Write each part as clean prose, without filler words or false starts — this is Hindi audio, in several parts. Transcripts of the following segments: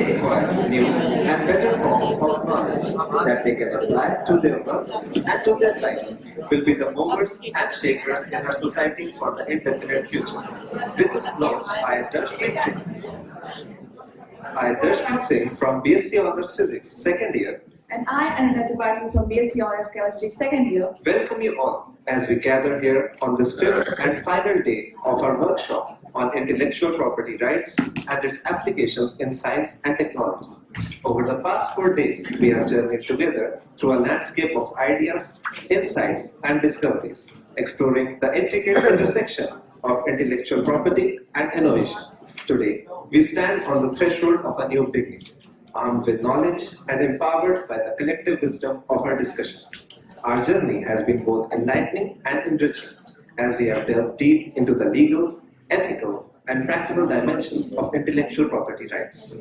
they acquire new and better forms of knowledge that they can apply to their work and to their lives will be the movers and shakers in our society for the indefinite future. With this note, I, Darshpreet Singh from BSc Honours Physics, second year, and I, Ananya Tripathi from BSc Honours Chemistry, second year, welcome you all as we gather here on this fifth and final day of our workshop on intellectual property rights and its applications in science and technology. Over the past 4 days, we have journeyed together through a landscape of ideas, insights, and discoveries, exploring the intricate intersection of intellectual property and innovation. Today, we stand on the threshold of a new beginning, armed with knowledge and empowered by the collective wisdom of our discussions. Our journey has been both enlightening and enriching, as we have delved deep into the legal, ethical, and practical dimensions of intellectual property rights.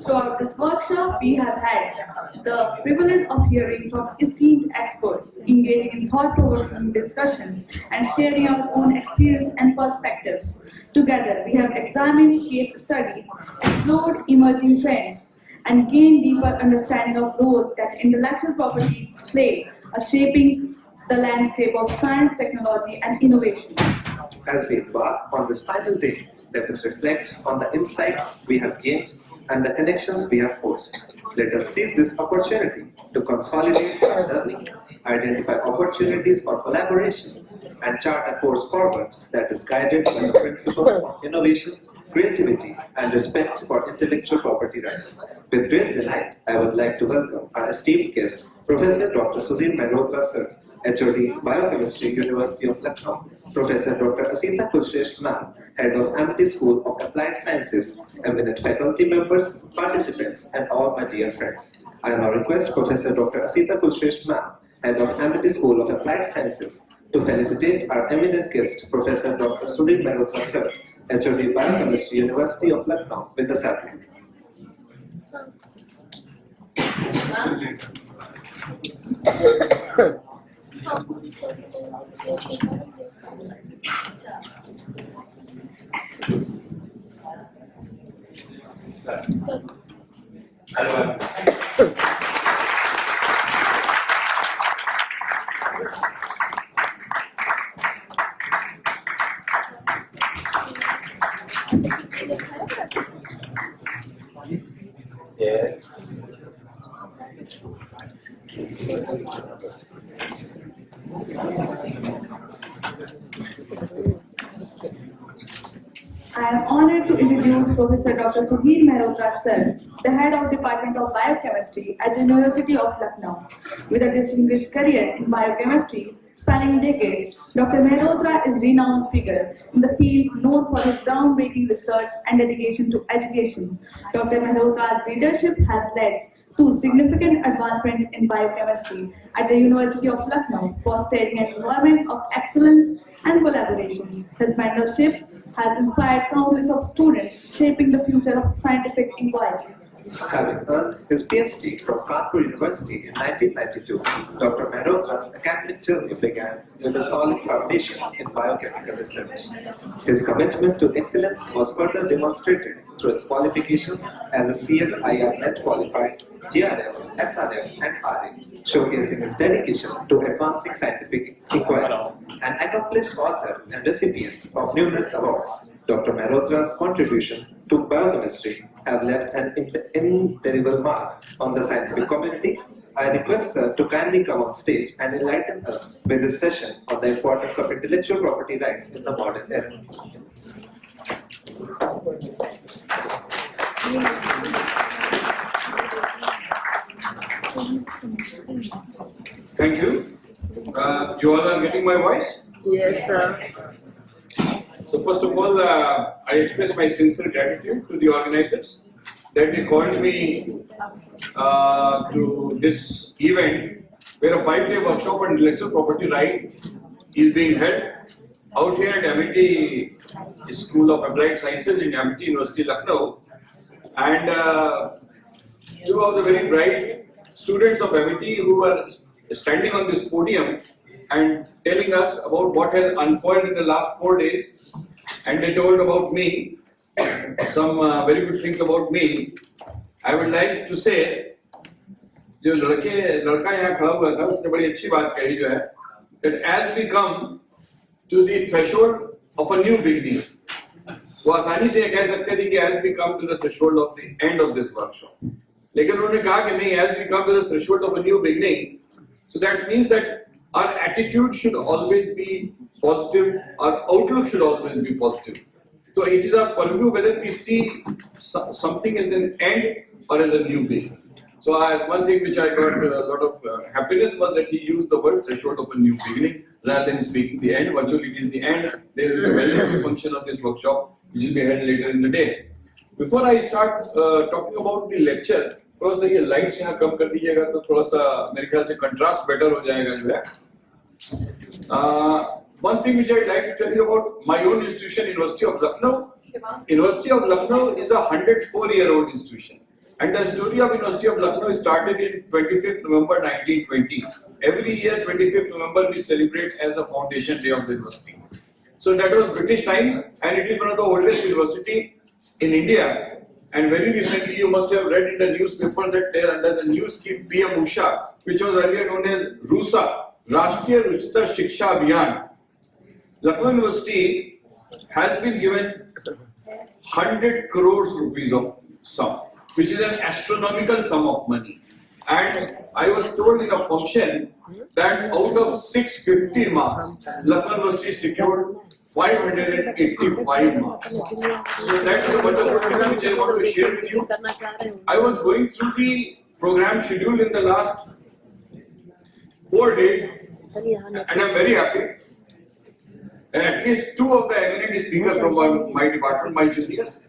Throughout this workshop, we have had the privilege of hearing from esteemed experts, engaging in thought-provoking discussions, and sharing our own experience and perspectives. Together, we have examined case studies, explored emerging trends, and gained deeper understanding of role that intellectual property play a shaping the landscape of science, technology, and innovation. As we embark on this final day, let us reflect on the insights we have gained and the connections we have forged. Let us seize this opportunity to consolidate our learning, identify opportunities for collaboration, and chart a course forward that is guided by the principles of innovation, creativity, and respect for intellectual property rights. With great delight, I would like to welcome our esteemed guest, Professor Dr. Sudhir Mehrotra, sir, HOD, Biochemistry, University of Lucknow, Professor Dr. Asita Kulshresht ma'am, Head of Amity School of Applied Sciences, eminent faculty members, participants, and all my dear friends. I now request Professor Dr. Asita Kulshresht ma'am, Head of Amity School of Applied Sciences, to felicitate our eminent guest, Professor Dr. Sudhir Mehrotra, sir, HOD, Biochemistry, University of Lucknow, with the sapling. Yeah. I am honored to introduce Professor Dr. Sudhir Mehrotra, sir, the Head of Department of Biochemistry at the University of Lucknow. With a distinguished career in biochemistry spanning decades, Dr. Mehrotra is a renowned figure in the field, known for his groundbreaking research and dedication to education. Dr. Mehrotra's leadership has led to significant advancement in biochemistry at the University of Lucknow, fostering an environment of excellence and collaboration. His mentorship has inspired countless of students, shaping the future of scientific inquiry. Having earned his PhD from Kanpur University in 1992, Dr. Mehrotra's academic journey began with a solid foundation in biochemical research. His commitment to excellence was further demonstrated through his qualifications as a CSIR NET qualified, GRF, SRF, and RA, showcasing his dedication to advancing scientific inquiry. An accomplished author and recipient of numerous awards, Dr. Mehrotra's contributions to biochemistry have left an indelible mark on the scientific community. I request sir to kindly come on stage and enlighten us with this session on the importance of intellectual property rights in the modern era. Thank you. You all are getting my voice? Yes, sir. So first of all, I express my sincere gratitude to the organizers that they called me to this event where a 5-day workshop on intellectual property right is being held out here at Amity School of Applied Sciences in Amity University, Lucknow. And two of the very bright students of Amity who are standing on this podium and telling us about what has unfolded in the last 4 days, and they told about me, some very good things about me, I would like to say, जो लड़का यहाँ खड़ा हुआ था उसने बड़ी अच्छी बात कही जो है that as we come to the threshold of a new beginning, वो आसानी से ये कह सकते थे कि as we come to the threshold of the end of this workshop, लेकिन उन्होंने कहा कि नहीं, as we come to the threshold of a new beginning, so that means that our attitude should always be positive, our outlook should always be positive. So it is our purview whether we see something as an end or as a new beginning. So one thing which I got a lot of happiness was that he used the word threshold of a new beginning rather than speaking the end. Virtually it is the end. There will be a welcome function of this workshop which will be held later in the day. Before I start talking about the lecture, थोड़ा सा ये लाइट्स यहाँ कम कर दीजिएगा तो थोड़ा सा मेरे ख्याल से कंट्रास्ट बेटर हो जाएगा जो है. One thing which I'd like to tell you about my own institution, University of Lucknow. University of Lucknow is a 104-year-old institution. And the story of University of Lucknow started in 25th November 1920. Every year, 25th November, we celebrate as a foundation day of the university. So that was British times, and it is one of the oldest university in India. And very recently, you must have read in the newspaper that under the new scheme PM Usha, which was earlier known as RUSA, Rashtriya Ruchitar Shiksha Abhiyan, Lucknow University has been given 100 crores rupees of sum, which is an astronomical sum of money. And I was told in a function that out of 650 marks, Lucknow University secured 585 marks. So that's the wonderful thing which I want to share with you. I was going through the program schedule in the last 4 days, and I'm very happy. And at least 2 of the eminent speakers from my department, my juniors.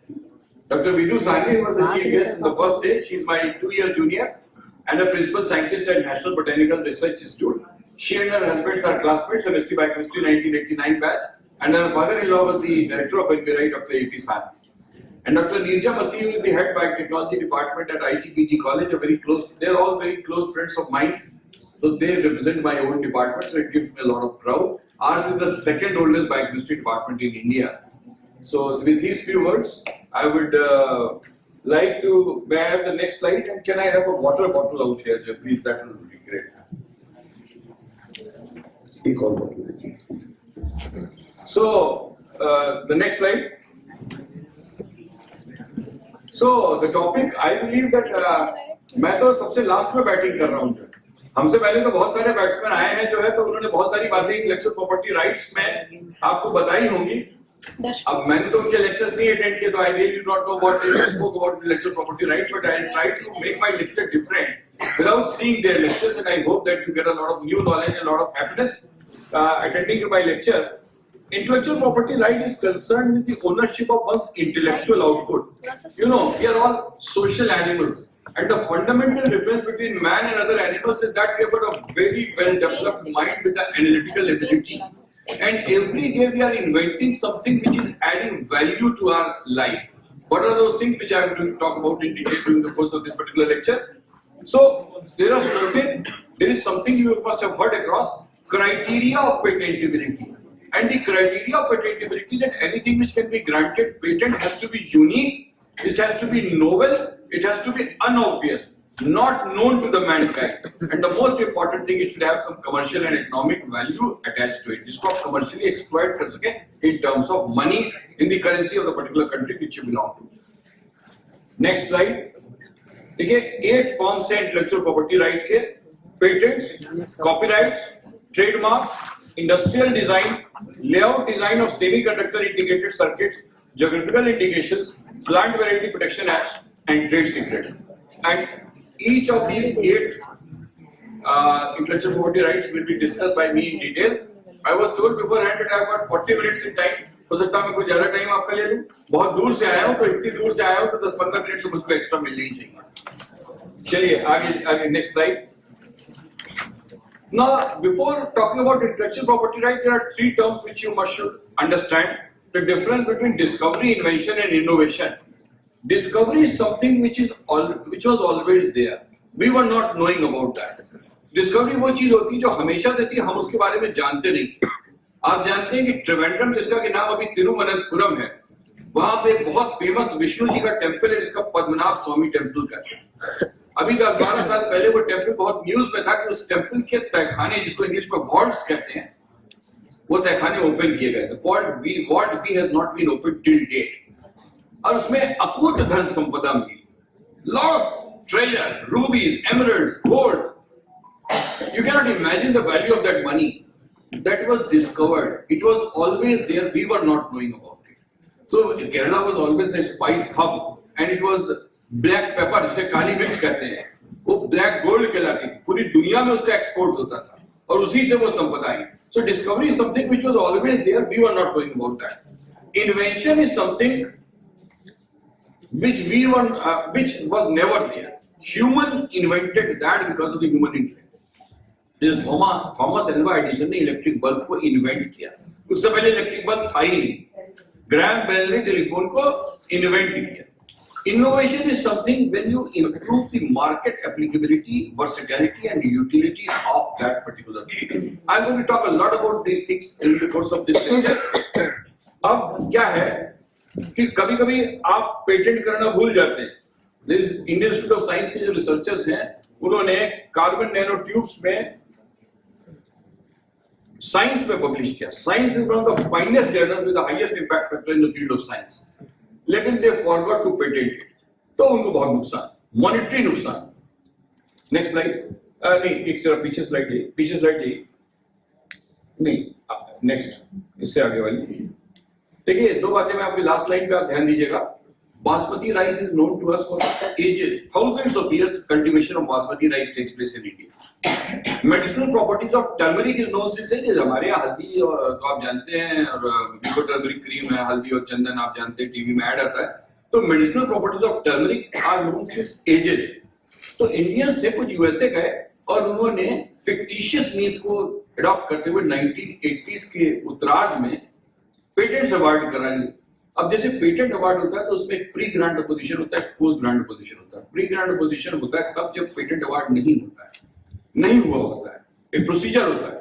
Dr. Vidhu Sani was the chief guest in the first day. She's my 2 years junior and a principal scientist at National Botanical Research Institute. She and her husbands are classmates, MSc Biochemistry 1989 batch, and her father-in-law was the director of NBRI, Dr. A.P. Sani. And Dr. Nirja Masih, who is the head biotechnology department at IGPG College, they're all very close friends of mine. So they represent my own department, so it gives me a lot of pride. Ours is the second oldest biochemistry department in India. So with these few words, I would like to, may I have the next slide, and can I have a water bottle out here, please? That would be great. So the next slide. So the topic, I believe that मैं तो सबसे लास्ट में बैटिंग कर रहा हूँ. हमसे पहले तो बहुत सारे बैट्समैन आए हैं जो है, तो उन्होंने बहुत सारी बातें इंटेलेक्चुअल प्रॉपर्टी राइट्स में आपको बताई होंगी. अब मैंने तो उनके लेक्चर्स नहीं अटेंड किए, तो I really do not know what they spoke about intellectual property right, but I try to make my lecture different without seeing their lectures, and I hope that you get a lot of new knowledge and a lot of happiness attending to my lecture. Intellectual property right is concerned with the ownership of one's intellectual output. You know, we are all social animals, and the fundamental difference between man and other animals is that we have got a very well developed mind with the analytical ability, and every day we are inventing something which is adding value to our life. What are those things which I am going to talk about in detail during the course of this particular lecture? So there is something you must have heard across, criteria of patentability. And the criteria of patentability, that anything which can be granted patent has to be unique, it has to be novel, it has to be unobvious, not known to the mankind. And the most important thing, it should have some commercial and economic value attached to it. It's called commercially exploit कर सके in terms of money in the currency of the particular country which you belong to. Next slide. देखिए 8 फॉर्म्स है इंटेलेक्चुअल प्रॉपर्टी राइट के: patents, copyrights, trademarks, industrial design, layout design of semiconductor integrated circuits, geographical indications, plant variety protection acts, and trade secrets. And each of these 8 intellectual property rights will be discussed by me in detail. I was told beforehand that I have got 40 minutes in time. हो सकता है मैं कुछ ज्यादा टाइम आपका ले लूं. बहुत दूर से आया हूं, तो इतनी दूर से आया हूं तो 10-15 मिनट तो मुझको एक्स्ट्रा मिलने ही चाहिए. चलिए आगे next slide. Now, before talking about intellectual property right, there are 3 terms which you must should understand. The difference between discovery, invention, and innovation. Discovery is something which was always there. We were not knowing about that. Discovery वो चीज होती है जो हमेशा से थी, हम उसके बारे में जानते नहीं. आप जानते हैं कि त्रिवेंद्रम, जिसका कि नाम अभी तिरुवनंतपुरम है, वहां पे बहुत फेमस विष्णु जी का टेम्पल है जिसका पद्मनाभ स्वामी टेम्पल कहते हैं। अभी 10-12 साल पहले वो टेम्पल बहुत न्यूज में था कि उस टेम्पल के तहखाने, जिसको इंग्लिश में वॉर्ड्स कहते हैं, वो तहखाने ओपन किए गए थे। Ward B has not been open till date, और उसमें अकूत धन संपदा मिली, lot of treasure, rubies, emeralds, gold. You cannot imagine the value of that money that was discovered. It was always there, we were not knowing about it. So Kerala was always the spice hub, and it was black pepper, जिसे काली मिर्च कहते हैं, वो black gold कहलाती थी, पूरी दुनिया में उसका एक्सपोर्ट होता था, और उसी से वो संपदा आई। So discovery is something which was always there, we were not knowing about that. Invention is something which was never there. Human invented that because of the human intellect. Thomas Alva Edison ने इलेक्ट्रिक बल्ब को इन्वेंट किया, उससे पहले इलेक्ट्रिक बल्ब था ही नहीं। ग्रैम बेल ने टेलीफोन को इन्वेंट किया। Innovation is something when you improve the market applicability, versatility and utility of that particular thing. I'm going to talk a lot about these things in the course of this lecture. अब क्या है कि कभी-कभी आप पेटेंट करना भूल जाते हैं। इंडियन इंस्टीट्यूट ऑफ साइंस के जो रिसर्चर्स हैं, उन्होंने कार्बन नैनो ट्यूब्स में साइंस में पब्लिश किया। Science is one of the finest journal with the highest impact factor in the field of science, लेकिन दे फॉरगॉट टू पेटेंट इट, तो उनको बहुत नुकसान, मॉनेटरी नुकसान। नेक्स्ट स्लाइड, नहीं एक जरा पीछे स्लाइड ली, नहीं नेक्स्ट, इससे आगे वाली। देखिए दो बातें मैं आपकी लास्ट स्लाइड पे आप ध्यान दीजिएगा। Basmati rice is known to us for ages, thousands of years. Cultivation of basmati rice takes place in India. Medicinal properties of turmeric is known since ages. हमारे यहाँ हल्दी तो आप जानते हैं, और टर्मरिक क्रीम है, हल्दी और चंदन आप जानते हैं, टीवी में ऐड आता है। तो medicinal properties of turmeric are known since ages. तो इंडियंस थे कुछ यूएसए गए और उन्होंने फिक्टिशियस मीन्स को अडॉप्ट करते हुए 1980s के उत्तरार्ध में पेटेंट्स अवार्ड करा लिए। अब जैसे पेटेंट अवार्ड होता है तो उसमें एक प्री ग्रांट अपोजिशन होता है, पोस्ट ग्रांट अपोजिशन होता है। प्री ग्रांट अपोजिशन होता है तब जब पेटेंट अवार्ड नहीं होता है, नहीं हुआ होता है, एक प्रोसीजर होता है।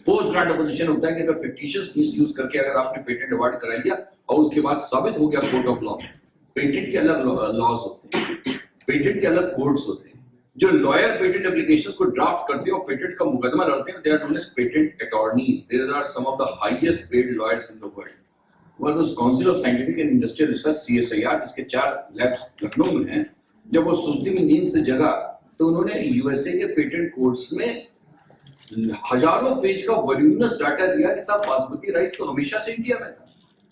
पोस्ट ग्रांट अपोजिशन होता है कि अगर फिक्टिशियस मींस यूज करके अगर आपने पेटेंट अवार्ड करा लिया और उसके बाद साबित हो गया कोर्ट ऑफ लॉ, पेटेंट के अलग लॉज होते हैं, पेटेंट के अलग कोर्ट्स होते हैं। जो लॉयर पेटेंट एप्लीकेशंस को ड्राफ्ट करते हैं और पेटेंट का मुकदमा लड़ते हैं, they are known as patent attorneys. There are some of the highest paid lawyers in the world. was council of scientific and industrial research CSIR, जिसके 4 लैब्स लखनऊ में हैं। जब वो सुस्ती में नींद से जगा तो उन्होंने यूएसए के पेटेंट कोर्ट्स में हजारों पेज का वॉल्यूमिनस डाटा दिया कि साहब बासमती राइस तो हमेशा से इंडिया में था,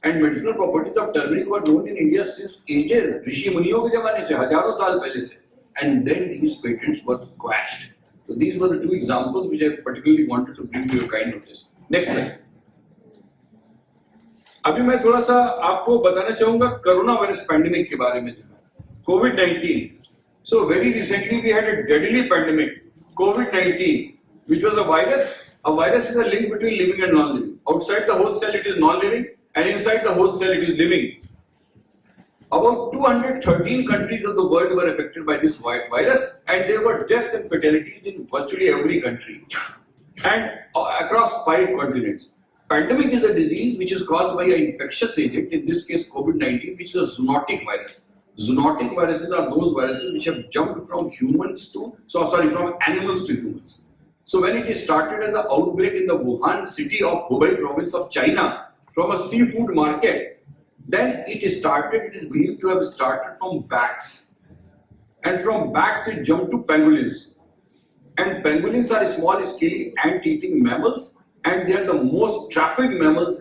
and medicinal properties of turmeric were known in India since ages, ऋषि मुनियों के जमाने से, हजारों साल पहले से, and then these patents were quashed. So these were the 2 examples which I particularly wanted to bring to your kind notice. Next slide. अभी मैं थोड़ा सा आपको बताना चाहूंगा कोरोना वायरस पैंडेमिक के बारे में, जो है COVID-19. So very recently we had a deadly pandemic, COVID-19, which was a virus. A virus is a link between living and non-living. Outside the host cell it is non-living, and inside the host cell it is living. About 213 countries of the world were affected by this virus, and there were deaths and fatalities in virtually every country and across 5 continents. Pandemic is a disease which is caused by an infectious agent, in this case COVID-19, which is a zoonotic virus. Zoonotic viruses are those viruses which have jumped from from animals to humans. So when it started as an outbreak in the Wuhan city of Hubei province of China from a seafood market, then it is believed to have started from bats. And from bats it jumped to pangolins. And pangolins are small, scaly, ant-eating mammals, and they are the most trafficked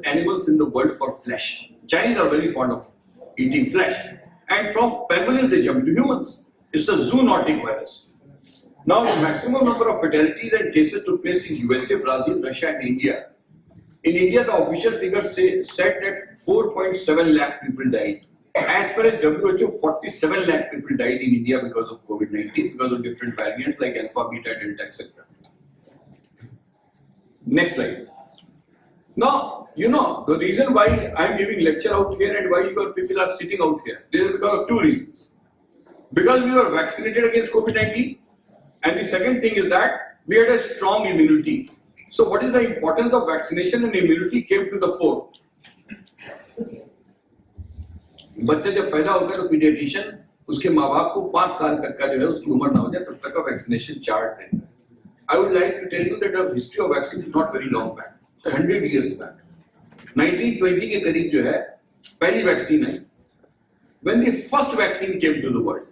animals in the world for flesh. Chinese are very fond of eating flesh. And from pangolins they jump to humans. It's a zoonotic virus. Now the maximum number of fatalities and cases took place in USA, Brazil, Russia and India. In India, the official figures said that 4.7 lakh people died. As per WHO, 47 lakh people died in India because of COVID-19, because of different variants like alpha, beta, delta, etc. Next slide. Now, the reason why I am giving lecture out here and why your people are sitting out here, there is because of 2 reasons. Because we were vaccinated against COVID-19, and the second thing is that we had a strong immunity. So what is the importance of vaccination and immunity came to the fore. बच्चा जब पैदा होता है तो पीडियाट्रिशियन उसके माँ बाप को 5 साल तक का जो है उसकी उम्र ना हो जाए तब तक का वैक्सीनेशन चार्ट देता है. I would like to tell you that the history of vaccine is not very long back, 100 years back. 1920 के करीब जो है पहली vaccine I. When the first vaccine came to the world,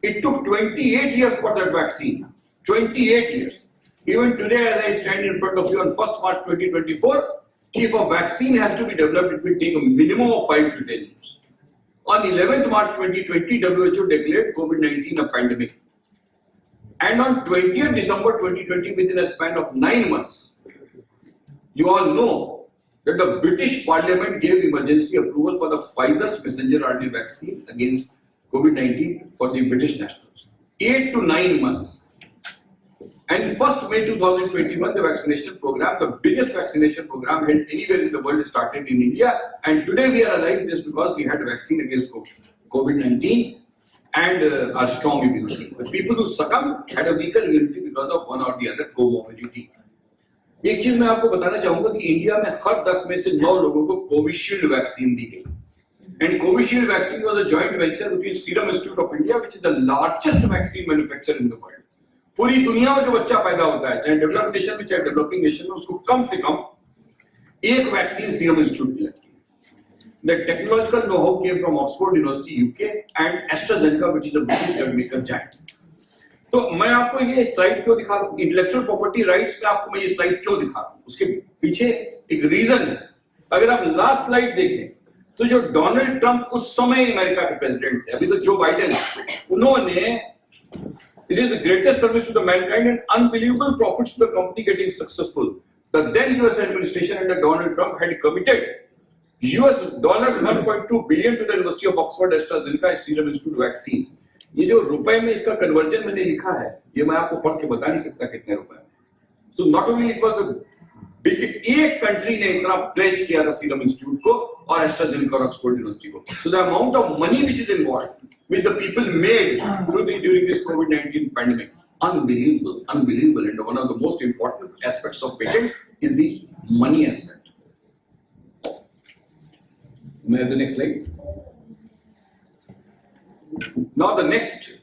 it took 28 years for that vaccine. 28 years. Even today, as I stand in front of you on 1st March 2024, if a vaccine has to be developed, it will take a minimum of 5 to 10 years. On 11th March 2020, WHO declared COVID-19 a pandemic. And on 20th December 2020, within a span of 9 months, you all know that the British Parliament gave emergency approval for the Pfizer's messenger RNA vaccine against COVID-19 for the British nationals. 8 to 9 months. And 1st May 2021, the vaccination program, the biggest vaccination program held anywhere in the world, started in India. And today we are alive just because we had a vaccine against COVID-19 and our strong immunity. The people who succumbed had a weaker immunity because of one or the other comorbidity. एक चीज मैं आपको बताना चाहूंगा कि इंडिया में हर 10 में से 9 लोगों को कोविशील्ड वैक्सीन दी गई. And Covishield vaccine was a joint venture between Serum Institute of India, which is the largest vaccine manufacturer in the world. पूरी दुनिया में जो बच्चा पैदा होता है, चाहे डेवलप्ड नेशन में चाहे डेवलपिंग नेशन में, उसको कम से कम एक वैक्सीन सीरम इंस्टीट्यूट की लगती है. The technological know-how came from Oxford University, UK, and AstraZeneca, which is a British drug maker giant. तो मैं आपको ये स्लाइड क्यों दिखा रहा हूँ, इंटेलेक्चुअल प्रॉपर्टी राइट्स में आपको मैं ये स्लाइड क्यों दिखा रहा हूँ, उसके पीछे एक रीजन है. अगर आप लास्ट स्लाइड देखें तो जो डोनाल्ड ट्रंप उस समय अमेरिका के प्रेसिडेंट थे, अभी तो जो बाइडेन, उन्होंने it is the greatest service to the mankind and unbelievable profits to the company getting successful. The then US administration under Donald Trump had committed US $1.2 billion to the University of Oxford AstraZeneca Serum Institute vaccine. ये जो रुपए में इसका कन्वर्जन मैंने लिखा है, ये मैं आपको पढ़ के बता नहीं सकता कितने रुपए. So not only it was the big, एक कंट्री ने इतना प्लेज किया था सीरम इंस्टीट्यूट को और एस्ट्राजेनेका और ऑक्सफोर्ड यूनिवर्सिटी को. So the amount of money which is involved, which the people made during this COVID-19 pandemic, unbelievable, unbelievable. And one of the most important aspects of patent is the money aspect. May I have the next slide? Now the next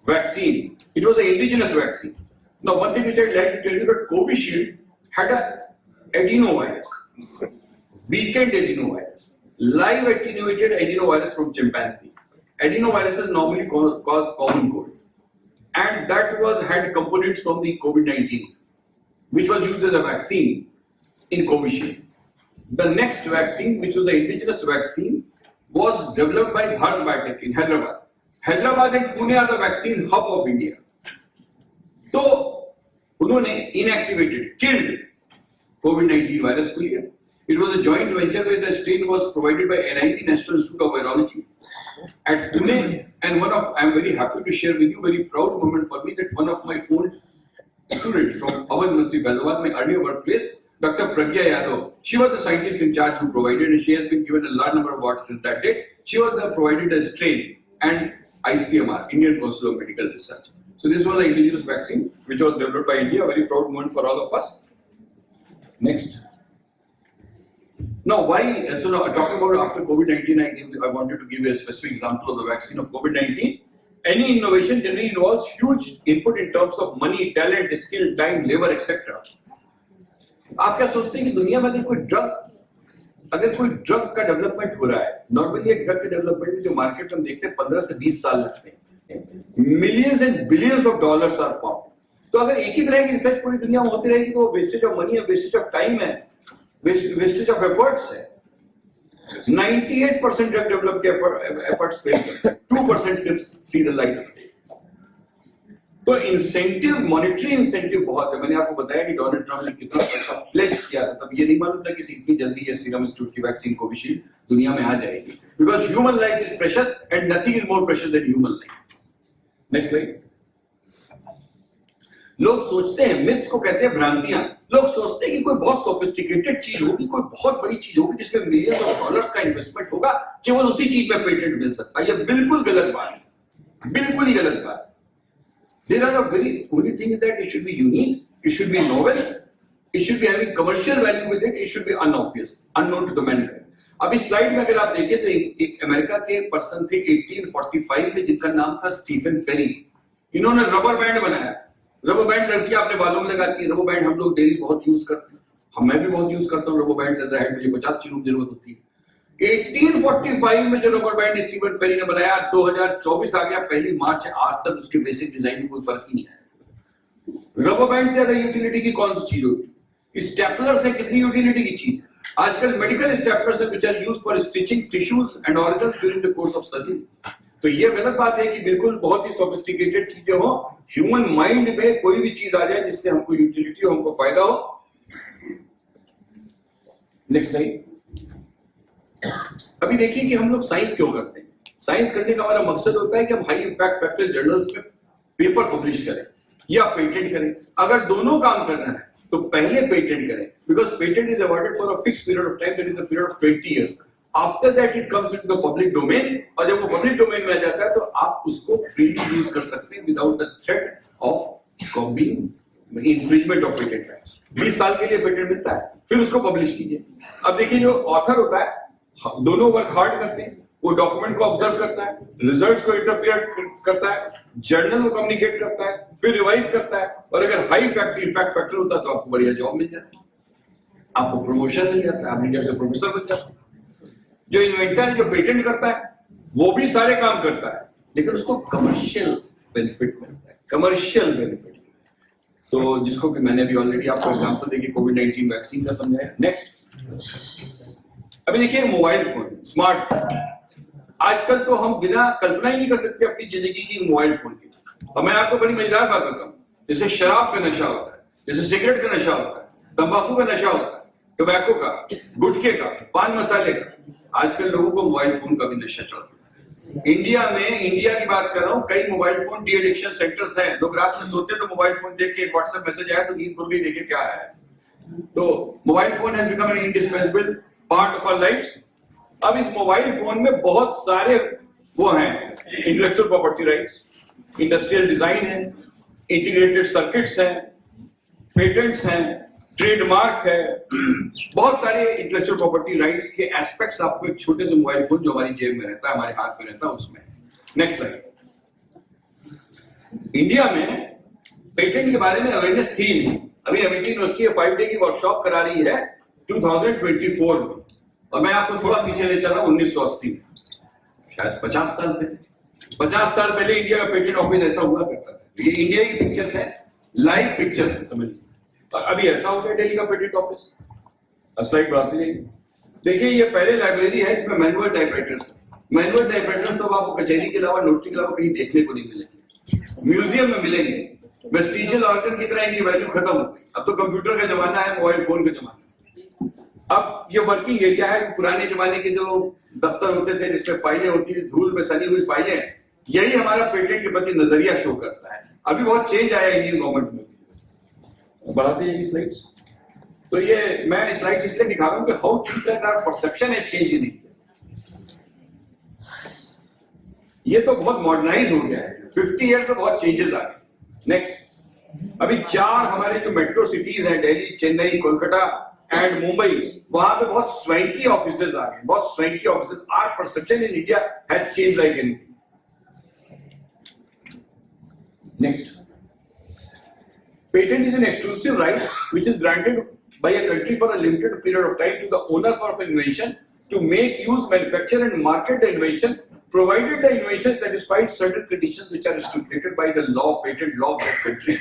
vaccine, it was an indigenous vaccine. Now one thing which I'd like to tell you that Covishield had a adenovirus, weakened adenovirus, live attenuated adenovirus from chimpanzee. Adenoviruses normally cause common cold, and that had components from the COVID-19, which was used as a vaccine in Covishield. The next vaccine, which was the indigenous vaccine, was developed by Bharat Biotech in Hyderabad. Hyderabad and Pune are the vaccine hub of India. So, उन्होंने inactivated, killed COVID-19 virus को लिया. It was a joint venture where the strain was provided by NIT, National Institute of Virology at Pune. And I'm very happy to share with you, very proud moment for me, that one of my old students from our University, Faizabad, my earlier workplace, Dr. Pragya Yadav, she was the scientist in charge who provided, and she has been given a large number of awards since that day. She was the provided a strain and ICMR, Indian Council of Medical Research. So this was the indigenous vaccine which was developed by India, a very proud moment for all of us. Next. Now why, so now talking about after COVID-19, I wanted to give you a specific example of the vaccine of COVID-19. Any innovation generally involves huge input in terms of money, talent, skill, time, labor, etc. आप क्या सोचते हैं कि दुनिया में अगर कोई ड्रग का डेवलपमेंट हो रहा है, नॉर्मली एक ड्रग के डेवलपमेंट में जो मार्केट हम देखते हैं 15 से 20 साल लगते हैं, millions and billions of dollars are pumped. तो अगर एक ही तरह की रिसर्च पूरी दुनिया में होती रहेगी तो वेस्टेज ऑफ मनी है, वेस्टेज ऑफ टाइम है, वेस्टेज ऑफ एफर्ट्स है. 98% ड्रग डेवलप के एफर्ट्स फेल करते हैं, 2% सिर्फ सी द लाइट. तो इंसेंटिव, मॉनेटरी इंसेंटिव बहुत है. मैंने आपको बताया कि डोनाल्ड ट्रंप ने कितना पैसा प्लेज किया था, तब ये नहीं मालूम था कि इतनी जल्दी ये सीरम इंस्टीट्यूट की वैक्सीन कोविशील्ड दुनिया में आ जाएगी. Because human life is precious and nothing is more precious than human life. Next slide. लोग सोचते हैं, मिथ्स को कहते हैं भ्रांतियां. लोग सोचते हैं कि कोई बहुत सोफिस्टिकेटेड चीज होगी, कोई बहुत बड़ी चीज होगी जिसमें मिलियंस ऑफ डॉलर्स का इन्वेस्टमेंट होगा, केवल उसी चीज में पेटेंट मिल सकता है. ये बिल्कुल गलत बात है, बिल्कुल ही गलत बात. There are a very only thing is that it should be unique, it should be novel, it should be having commercial value with it, it should be unobvious, unknown to the mankind. अब इस स्लाइड में अगर आप देखें तो एक अमेरिका के पर्सन थे 1845 में जिनका नाम था स्टीफन पेरी। इन्होंने रबर बैंड बनाया। रबर बैंड लड़कियां अपने बालों में लगाती है। रबर बैंड हम लोग डेली बहुत यूज करते हैं। मैं भी बहुत यूज करता हूँ rubber band. As a head मुझे 50 किलो की जरूरत होती है। 1845 में जो रबर बैंड स्टीफन पेरी ने बनाया, 2024 आ गया, पहली मार्च है, आज तक उसके बेसिक डिजाइन में कोई फर्क ही नहीं आया। रबर बैंड से ज्यादा यूटिलिटी की कौन सी चीज होती है? स्टेपलर से कितनी यूटिलिटी की चीज? आजकल मेडिकल स्टेपलर्स हैं which are used for stitching tissues and organs during the course of surgery. तो ये गलत बात है कि बिल्कुल बहुत ही सोफिस्टिकेटेड चीजें हो। ह्यूमन माइंड में कोई भी चीज आ जाए जिससे हमको यूटिलिटी हो, हमको फायदा हो। Next slide. अभी देखिए कि हम लोग साइंस क्यों करते हैं। साइंस करने का हमारा मकसद होता है कि हम हाई इंपैक्ट फैक्टर जर्नल्स में पेपर पब्लिश करें या पेटेंट करें। अगर दोनों काम करना है तो पहले पेटेंट करें, because patent is awarded for a fixed period of time, that is a period of 20 years. After that it comes into the public domain, और जब वो पब्लिक डोमेन में आ जाता है तो आप उसको फ्रीली यूज कर सकते हैं without the threat of being infringement of patent rights. 20 साल के लिए पेटेंट मिलता है, फिर उसको पब्लिश कीजिए। अब देखिए जो ऑथर होता है, दोनों वर्क हार्ड करते हैं। वो डॉक्यूमेंट को ऑब्जर्व करता है, रिजल्ट्स को इंटरप्रेट करता है, जर्नल को कम्युनिकेट करता है, फिर रिवाइज करता है, और अगर हाई इम्पैक्ट फैक्टर होता है तो आपको बढ़िया जॉब मिल जाता है, आपको प्रमोशन मिल जाता है, आप इंडिया से प्रोफेसर बन जाते हैं। जो इन्वेंटर है, जो पेटेंट करता है, वो भी सारे काम करता है, लेकिन उसको कमर्शियल बेनिफिट मिलता है, कमर्शियल बेनिफिट। तो जिसको कि मैंने भी ऑलरेडी आपको एग्जांपल देके कोविड-19 वैक्सीन का समझाया। नेक्स्ट। अभी देखिए मोबाइल फोन, स्मार्टफोन। आजकल तो हम बिना कल्पना ही नहीं कर सकते अपनी जिंदगी की मोबाइल फोन की। और मैं आपको बड़ी मजेदार बात बताऊं, जैसे शराब का नशा होता है, जैसे सिगरेट का नशा होता है, तंबाकू का नशा होता है, टोबैको का, गुटखे का, पान मसाले का, आजकल लोगों को मोबाइल फोन का भी नशा चलता है। इंडिया की बात कर रहा हूँ, कई mobile phone de addiction centres हैं। लोग रात में सोते तो मोबाइल फोन देख के, व्हाट्सएप मैसेज आया तो नींद खुल गई, देखे क्या आया है। तो mobile phone has become an indispensable part of our lifes. अब इस मोबाइल फोन में बहुत सारे वो हैं, intellectual property rights, industrial design है, इंटीग्रेटेड सर्किट्स हैं, पेटेंट्स हैं, ट्रेडमार्क है, बहुत सारे इंटेलेक्चुअल प्रॉपर्टी राइट्स के एस्पेक्ट्स आपको एक छोटे से मोबाइल फोन जो हमारी जेब में रहता है, हमारे हाथ में रहता है, उसमें। Next slide. इंडिया में पेटेंट के बारे में अवेयरनेस थी नहीं। अभी अमिटी यूनिवर्सिटी 5 डे की वर्कशॉप करा रही है 2024 में, और मैं आपको थोड़ा पीछे ले चल रहा हूं 1980 में, शायद 50 साल पहले। 50 साल पहले इंडिया का पेटेंट ऑफिस ऐसा हुआ करता था। ये इंडिया की पिक्चर्स है, लाइव पिक्चर्स है, समझ लीजिए। और अभी ऐसा हो गया दिल्ली का पेटेंट ऑफिस। स्लाइड बढ़ाते जाइए। देखिए ये पहले लाइब्रेरी है, इसमें मैनुअल टाइपराइटर्स। मैनुअल टाइपराइटर्स तो आपको कचहरी के अलावा, नोटरी के अलावा कहीं देखने को नहीं मिलेंगे, म्यूजियम में मिलेंगे। वेस्टिजियल ऑर्गन की तरह इनकी वैल्यू खत्म हो गई। अब तो कंप्यूटर का जमाना है, मोबाइल फोन का जमाना। अब ये वर्किंग एरिया है। पुराने जमाने के जो दफ्तर होते थे जिसमें फाइलें होती थी, धूल में सनी हुई फाइलें, यही हमारा पेटेंट के प्रति नजरिया शो करता है। अभी बहुत चेंज आया इंडियन गवर्नमेंट में। बढ़ाते हैं स्लाइड्स। तो ये मैं स्लाइड्स इसलिए दिखा रहा हूं कि how things and our perception has change in India. ये तो बहुत मॉडर्नाइज हो गया है, 50 इयर्स में बहुत चेंजेस आ गए। नेक्स्ट। अभी 4 हमारे जो मेट्रो सिटीज हैं, दिल्ली, चेन्नई, कोलकाता एंड मुंबई, वहां पे बहुत स्वैंकी ऑफिसेज आ गए, बहुत swanky offices. Our perception in India has change like anything. Next. Patent is an exclusive right which is granted by a country for a limited period of time to the owner of an invention to make, use, manufacture and market the invention, provided the invention satisfies certain conditions which are stipulated by the law, patent law of that country.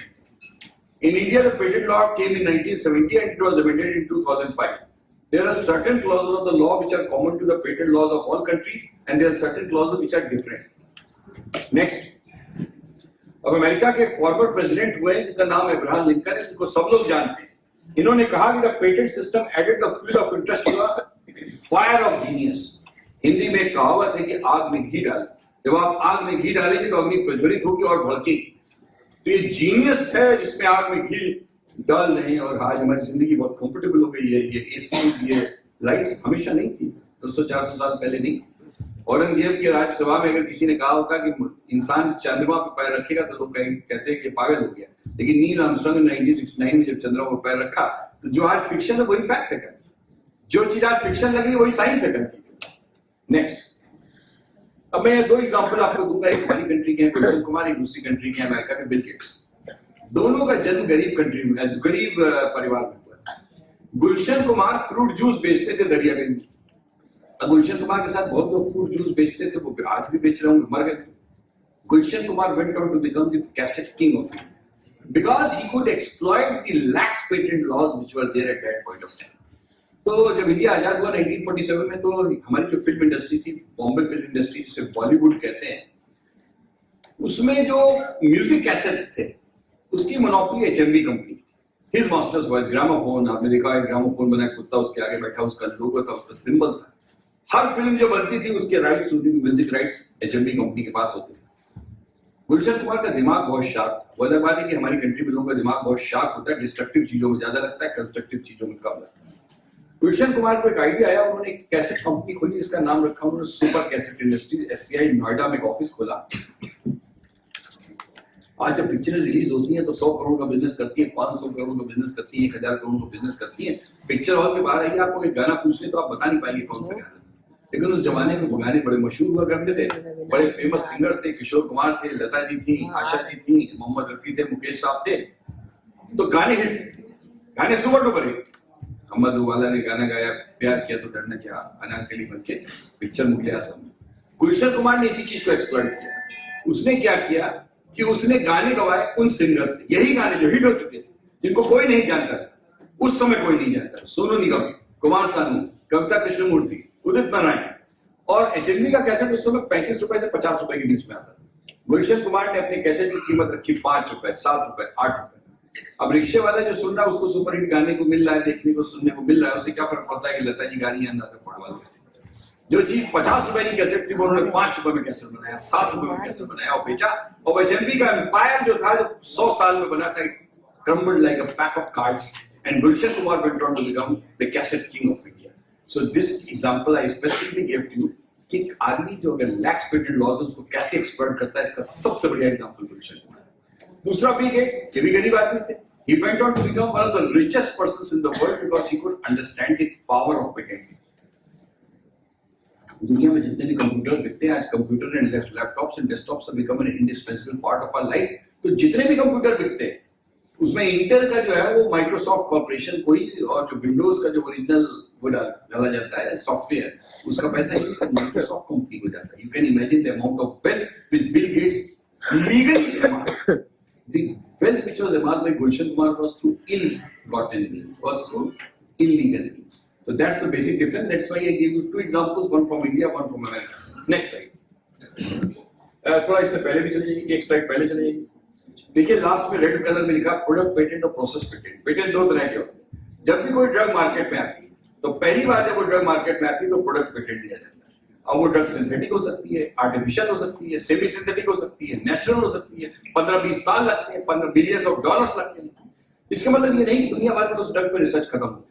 In India, the patent law came in 1970 and it was amended in 2005. There are certain clauses of the law which are common to the patent laws of all countries, and there are certain clauses which are different. Next. अब अमेरिका के फॉर्मर प्रेसिडेंट हुए जिनका नाम अब्राहम लिंकन है, जिनको सब लोग जानते हैं। इन्होंने कहा कि the patent system added the fuel of interest to the fire of genius. Hindi में एक कहावत है कि आग में घी डाल, जब आप आग में घी डालेंगे तो अग्नि प्रज्वलित होगी और भड़केगी। तो ये जीनियस है जिसमें आग में घी डाल रहे हैं। और आज हमारी जिंदगी बहुत कंफर्टेबल हो गई है। ये एसी, ये लाइट्स हमेशा नहीं थी, 200-400 साल पहले नहीं। औरंगजेब की राज्यसभा में अगर किसी ने कहा होता कि इंसान चंद्रमा पर पैर रखेगा तो लोग कहते हैं कि पागल हो गया। लेकिन नील आर्मस्ट्रांग ने 1969 में जब चंद्रमा पर पैर रखा, तो जो आज फिक्शन है वही फैक्ट है। जो चीज आज फिक्शन लग रही है वही साइंस है करके। नेक्स्ट, अब मैं 2 एग्जांपल आपको दूंगा। एक हमारी कंट्री के हैं गुलशन कुमार, एक दूसरी कंट्री के अमेरिका के बिल गेट्स। दोनों का जन्म गरीब कंट्री में, गरीब परिवार में हुआ। गुलशन कुमार फ्रूट जूस बेचते थे दरियागंज में। गुलशन कुमार के साथ बहुत लोग फ्रूट जूस बेचते थे, वो आज भी बेच रहे होंगे, मर गए। Gulshan Kumar went on to become the cassette king of India because he could exploit the lax patent laws which were there at that point of time. तो जब इंडिया आजाद हुआ 1947 में, तो हमारी जो फिल्म इंडस्ट्री थी, बॉम्बे फिल्म इंडस्ट्री जिसे बॉलीवुड कहते हैं, उसमें जो म्यूजिक कैसेट्स थे उसकी मोनोपोली एचएमवी कंपनी थी। हिज मास्टर्स वॉइस ग्रामोफोन, आपने देखा है ग्रामोफोन बनाया, कुत्ता उसके आगे बैठा, उसका लोगो था, उसका सिंबल था। हर फिल्म जो बनती थी उसके rights, music rights HMV company के पास होते थे। गुलशन कुमार का दिमाग बहुत शार्प था। वो अलग बात है कि हमारी कंट्री में लोगों का दिमाग बहुत शार्प होता है, डिस्ट्रक्टिव चीजों में ज्यादा लगता है, कंस्ट्रक्टिव चीजों में कम लगता है। गुलशन कुमार को एक आइडिया आया, उन्होंने एक कैसेट कंपनी खोली, इसका नाम रखा उन्होंने super cassette industry, SCI, Noida में एक ऑफिस खोला। आज जब पिक्चरें रिलीज होती हैं तो 100 करोड़ का बिजनेस करती है, 500 करोड़ का बिजनेस करती है, 1000 करोड़ का बिजनेस करती है। पिक्चर हॉल के बाहर आइए, आपको एक गाना पूछ ले तो आप बता नहीं पाएंगे कौन सा गाना। लेकिन उस जमाने में वो गाने बड़े मशहूर हुआ करते थे, बड़े फेमस सिंगर्स थे, किशोर कुमार थे, लता जी थी, आशा जी थी, मोहम्मद रफी थे, मुकेश साहब थे। तो गाने हिट थे, गाने सुपर डुपर हिट। अहमद वाला ने गाना गाया, प्यार किया तो डरना क्या, अनारकली बनके, पिक्चर मुगले आजम। गुलशन कुमार ने इसी चीज को एक्सप्लॉइट किया। उसने क्या किया कि उसने गाने गवाए उन सिंगर्स से, यही गाने जो हिट हो चुके थे, जिनको कोई नहीं जानता था, उस समय कोई नहीं जानता। सोनू निगम, कुमार सानू, कविता कृष्णमूर्ति, उदित नारायण। और एचएमवी का कैसेट उस समय 35 रुपए से 50 रुपए के बीच में आता था। गुलशन कुमार ने अपने कैसेट की कीमत रखी 5 रुपए, 7 रुपए, 8 रुपए। अब रिक्शे वाला जो सुन रहा है उसको सुपर हिट गाने को मिल रहा है, देखने को, सुनने को मिल रहा है, उसे क्या फर्क पड़ता है कि लता जी गा रही है, अनुराधा पौडवाल। जो चीज 50 रुपए की कैसेट थी वो उन्होंने 5 रुपए में कैसेट बनाया, 7 रुपए में कैसेट बनाया और बेचा। और एचएमवी का एम्पायर जो था, जो 100 साल में बना था, crumbled like a pack of cards, and Gulshan Kumar went on to become the cassette king of India. So this example I specifically gave to you कि आदमी जो अगर लैक्स पेटेंट लॉज है उसको कैसे एक्सप्लॉइट करता है, इसका सबसे बढ़िया एग्जांपल गुलशन कुमार है। दूसरा बिल गेट्स, ये भी गरीब आदमी थे। He went on to become one of the richest persons in the world because he could understand the power of patenting. दुनिया में जितने भी कंप्यूटर दिखते हैं आज, computer and laptops and desktops have become an indispensable part of our life। तो जितने भी कंप्यूटर दिखते हैं उसमें इंटेल का जो है वो माइक्रोसॉफ्ट कॉर्पोरेशन को ही, और जो विंडोज का जो ओरिजिनल वो डाला जाता है सॉफ्टवेयर, उसका पैसा ही माइक्रोसॉफ्ट कंपनी को जाता है। You can imagine the amount of wealth which Bill Gates legally amassed. The wealth which was amassed by Gulshan Kumar was through ill-gotten means, was through illegal means. So that's the basic difference. That's why I gave you 2 examples, one from India, one from America. Next slide. थोड़ा इससे पहले भी चलिए, एक स्लाइड पहले चलिए। देखिए लास्ट में रेड कलर में लिखा प्रोडक्ट पेटेंट और प्रोसेस पेटेंट। पेटेंट 2 तरह के होते हैं। जब भी कोई ड्रग मार्केट में आती है तो पहली बार जब वो ड्रग मार्केट में आती है तो प्रोडक्ट पेटेंट दिया जाता है। अब वो ड्रग सिंथेटिक हो सकती है, आर्टिफिशियल हो सकती है, सेमी सिंथेटिक हो सकती है, नेचुरल हो सकती है। 15-20 साल लगते हैं, 15 बिलियंस ऑफ डॉलर्स लगते हैं। इसका मतलब ये नहीं कि दुनिया भर में उस ड्रग पे रिसर्च खत्म हो,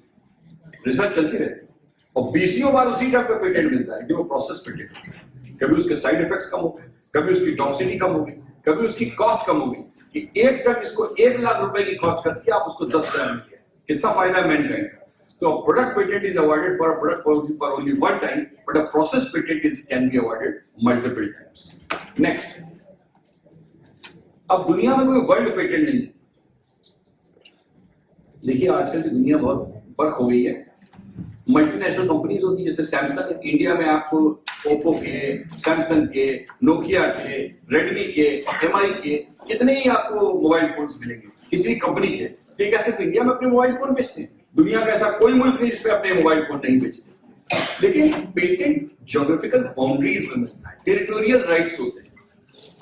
रिसर्च चलती रहती है और 20 बार उसी ड्रग पे पेटेंट मिलता है, जो प्रोसेस पेटेंट। कभी उसके साइड इफेक्ट्स कम हो गए, कभी उसकी टॉक्सिसिटी कम होगी, कभी उसकी कॉस्ट कम होगी। कि एक ड्रग इसको 1 लाख रुपए की कॉस्ट करती है, आप उसको 10 हजार में किया, कितना फायदा है मैनकाइंड का। तो product patent is awarded for a product for only one time, but a process patent is can be awarded multiple times. Next, अब दुनिया में कोई वर्ल्ड पेटेंट नहीं है। देखिए आजकल की दुनिया बहुत फर्क हो गई है। मल्टीनेशनल कंपनीज होती है, जैसे सैमसंग, इंडिया में आपको ओप्पो के, सैमसंग के, नोकिया के, रेडमी के, एमआई के कितने ही आपको मोबाइल फोन्स मिलेंगे किसी कंपनी के। ठीक है, सिर्फ इंडिया में अपने मोबाइल फोन बेचते हैं, दुनिया का ऐसा कोई मुल्क नहीं जिसमें अपने मोबाइल फोन नहीं बेचते। लेकिन पेटेंट ज्योग्राफिकल बाउंड्रीज में मिलता है, टेरिटोरियल राइट्स होते हैं।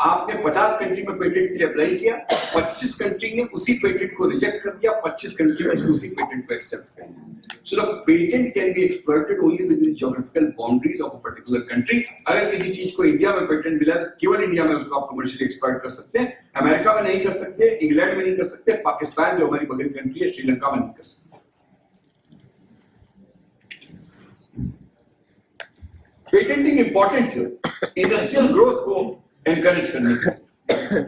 आपने 50 कंट्री में पेटेंट के लिए अप्लाई किया, 25 कंट्री ने उसी पेटेंट को रिजेक्ट कर दिया, 25 कंट्री ने उसी पेटेंट को एक्सेप्ट कर दिया। So the patent can be exploited only within geographical boundaries of a particular country. अगर किसी चीज को इंडिया में पेटेंट मिला है तो केवल इंडिया में उसको आप कमर्शियली एक्सप्लॉइट कर सकते हैं, अमेरिका में नहीं कर सकते, इंग्लैंड में नहीं कर सकते, पाकिस्तान जो हमारी बगल कंट्री है, श्रीलंका में नहीं कर सकते। पेटेंटिंग इंपॉर्टेंट क्यों? इंडस्ट्रियल ग्रोथ को एनकरेज करने के लिए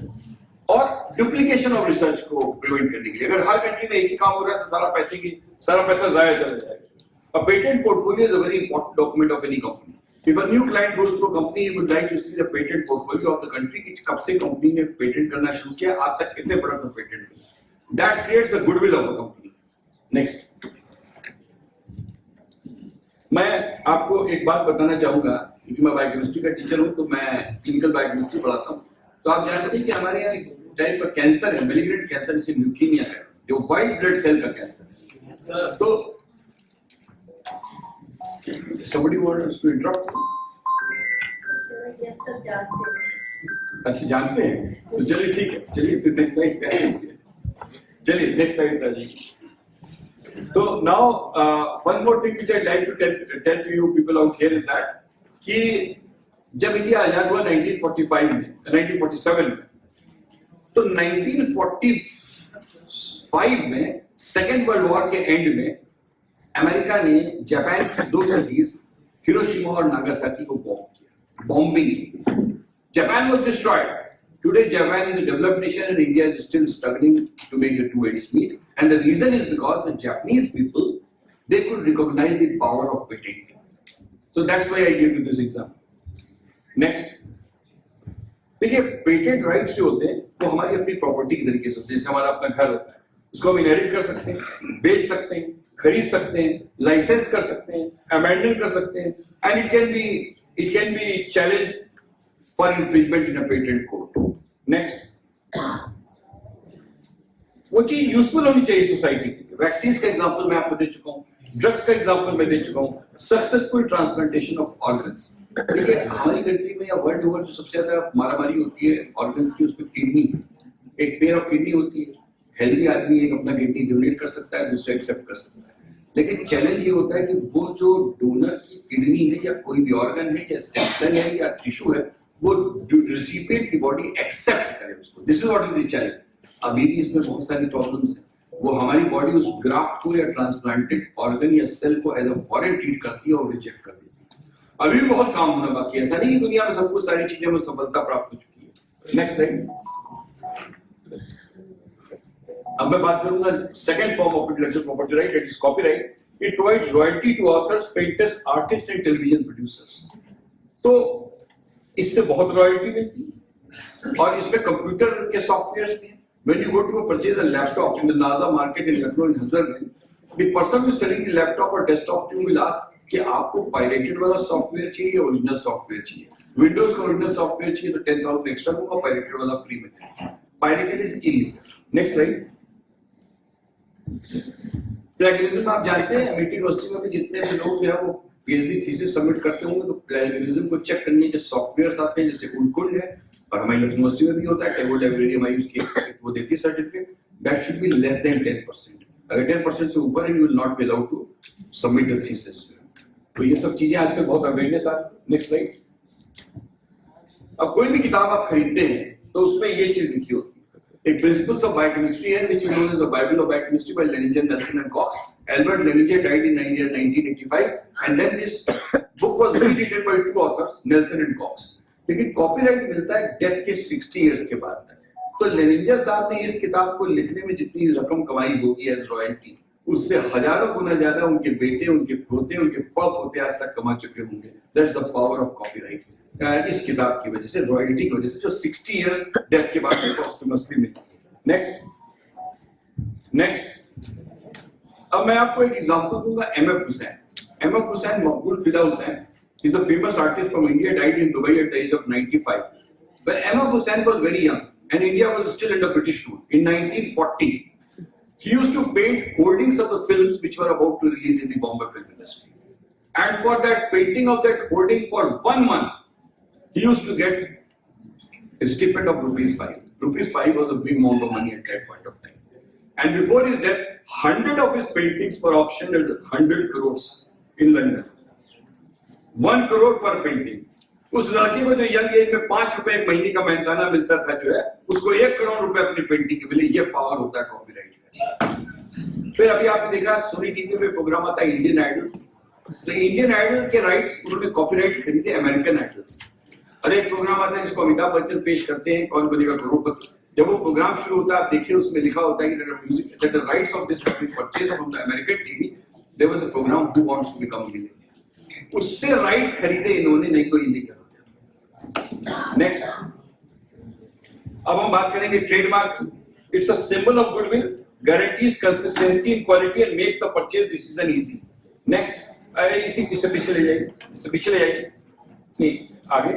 और डुप्लीकेशन ऑफ रिसर्च को प्रिवेंट करने के लिए। अगर हर कंट्री में एक ही काम हो रहा है तो सारा पैसा जाया चला जाएगा। A patent portfolio is a very important document of any company. If a new client goes to a company, he would like to see the patent portfolio of the country कि कब से कंपनी ने पेटेंट करना शुरू किया, आज तक कितने प्रोडक्ट में पेटेंट हुए. That creates the goodwill of a company. Next. मैं आपको एक बात बताना चाहूंगा क्योंकि मैं बायोकेमिस्ट्री का टीचर हूं, तो मैं क्लिनिकल बायोकेमिस्ट्री पढ़ाता हूं. तो आप जानते हैं कि हमारे यहाँ एक टाइप का कैंसर है, मैलिग्नेंट कैंसर, जिसे ल्यूकीमिया है, जो व्हाइट ब्लड सेल का कैंसर है. तो somebody wants to interrupt? अच्छा, जानते हैं, तो चलिए ठीक है, चलिए फिर नेक्स्ट स्लाइड पे आइए. चलिए नेक्स्ट स्लाइड पे आ जाइए. तो now one more thing which I'd like to tell to you people out here is that कि जब इंडिया आजाद हुआ 1947 में, तो 1945 में सेकेंड वर्ल्ड वॉर के एंड में अमेरिका ने जापान की 2 सिटीज हिरोशिमा और नागासाकी को बॉम्बिंग की. Japan was destroyed. Today Japan is a developed nation and India is still struggling to make the two ends meet, and the reason is because the Japanese people, they could recognize the power of patenting. So that's why I give you this example. Next. देखिए, पेटेंट राइट्स जो होते हैं वो हमारी अपनी प्रॉपर्टी की तरीके से होते हैं. जैसे हमारा अपना घर होता है, उसको हम इनहेरिट कर सकते हैं, बेच सकते हैं, खरीद सकते हैं, लाइसेंस कर सकते हैं, अमेंडमेंट कर सकते हैं, and it can be challenge for infringement in a patent court. Next. वो चीज यूजफुल होनी चाहिए सोसाइटी के लिए. वैक्सीन का एग्जांपल मैं आपको दे चुका हूँ, ड्रग्स का एग्जांपल मैं दे चुका हूँ, सक्सेसफुल ट्रांसप्लांटेशन ऑफ ऑर्गन्स. देखिए, हमारी कंट्री में या वर्ल्ड ओवर जो सबसे ज्यादा मारामारी होती है ऑर्गन्स की, उसमें किडनी. एक पेयर ऑफ किडनी होती है. हेल्दी आदमी एक अपना किडनी डोनेट कर सकता है, दूसरा एक्सेप्ट कर सकता है. लेकिन चैलेंज ये होता है कि वो जो डोनर की किडनी है या कोई भी ऑर्गन है या स्टेम सेल है या टिश्यू है, वो रिसिपिएंट की बॉडी एक्सेप्ट करे उसको. This is what is the challenge. अभी भी इसमें बहुत सारी प्रॉब्लम्स हैं. वो हमारी बॉडी उस ग्राफ्ट को या ट्रांसप्लांटेड ऑर्गन या सेल को एज अ फॉरेन ट्रीट करती है और रिजेक्ट कर देती है. अभी भी बहुत काम होना बाकी है. ऐसा नहीं कि दुनिया में सब कुछ सारी चीजें में सफलता प्राप्त हो चुकी है. Next slide. अब मैं बात करूंगा second form of intellectual property right, that is copyright. It provides royalty to authors, painters, artist and television producers. तो इससे बहुत रॉयल्टी मिलती है और इसमें कंप्यूटर के सॉफ्टवेयर्स भी हैं. When you go to purchase a laptop in the NASA market in Lucknow in Hazarganj, the person who is selling the laptop or desktop to you will ask कि आपको पायरेटेड वाला सॉफ्टवेयर चाहिए या ओरिजिनल सॉफ्टवेयर चाहिए. विंडोज का ओरिजिनल सॉफ्टवेयर चाहिए तो 10,000 एक्स्ट्रा दूंगा, पायरेटेड वाला फ्री में देंगे. Pirated is illegal. Next slide. Plagiarism आप जानते हैं, अमिटी यूनिवर्सिटी में भी जितने भी लोग जो है वो पीएचडी थीसिस सबमिट करते होंगे तो प्लेगरिज्म को चेक करने के सॉफ्टवेयर्स आते हैं, जैसे उलकुंड है और हमारी यूनिवर्सिटी में भी होता है. टेबल लाइब्रेरी हमारी उसकी वो देती है certificate. That should be less than 10%. अगर 10% से ऊपर है you will not be allowed to submit the thesis. तो ये सब चीजें आजकल बहुत अवेयरनेस आ. Next slide. अब कोई भी किताब आप खरीदते हैं तो उसमें ये चीज लिखी होती है. एक प्रिंसिपल्स ऑफ बायोकेमिस्ट्री है which is known as the Bible of Biochemistry by Leninger, Nelson and Cox. Albert Leninger died in 1985 and then this book was rewritten by 2 authors, Nelson and Cox. लेकिन कॉपीराइट मिलता है डेथ के 60 इयर्स के बाद तक. तो लेनिंजर साहब ने इस किताब को लिखने में जितनी रकम कमाई होगी एज रॉयल्टी, उससे हजारों गुना ज्यादा उनके बेटे, उनके पोते, उनके पोते आज तक कमा चुके होंगे. That's the power of copyright. इस किताब की वजह से, रॉयल्टी की वजह से, जो 60 इयर्स डेथ के बाद पोस्टमसली मिली. नेक्स्ट. अब मैं आपको एक एग्जांपल दूंगा. एमएफ हुसैन, मकबूल फिदा Hussain is a famous artist from India, died in Dubai at the age of 95. When M.F. Hussain was very young and India was still under British rule, in 1940, he used to paint hoardings of the films which were about to release in the Bombay film industry. And for that painting of that hoarding for 1 month, he used to get a stipend of ₹5. ₹5 was a big amount of money at that point of time. And before his death, 100 of his paintings were auctioned at 100 crores in London. 1 crore पर पेंटिंग. उस लड़के को जो यंग एज में ₹5 एक महीने का मेहनताना मिलता था जो है, उसको 1 करोड़ रुपए अपनी पेंटिंग के मिले. ये पावर होता है कॉपीराइट का. फिर अभी आपने देखा सोनी टीवी पे प्रोग्राम आता है इंडियन आइडल. तो इंडियन आइडल के राइट्स उन्होंने कॉपीराइट्स खरीदे अमेरिकन आइडल्स. और एक प्रोग्राम आता है जिसको अमिताभ बच्चन पेश करते हैं, कौन बनेगा करोड़पति. जब वो प्रोग्राम शुरू होता है आप देखिए उसमें लिखा होता है कि the rights of this purchase from the American TV. There was a program who wants to become millionaire, उससे राइट्स खरीदे इन्होंने, नहीं तो इलीगल हो जाता। नेक्स्ट, अब हम बात करेंगे trademark. It's a symbol of goodwill, guarantees consistency in quality and makes the purchase decision easy. Next, अरे इससे पीछे ले जाइए, इससे पीछे ले जाइए, नहीं आगे।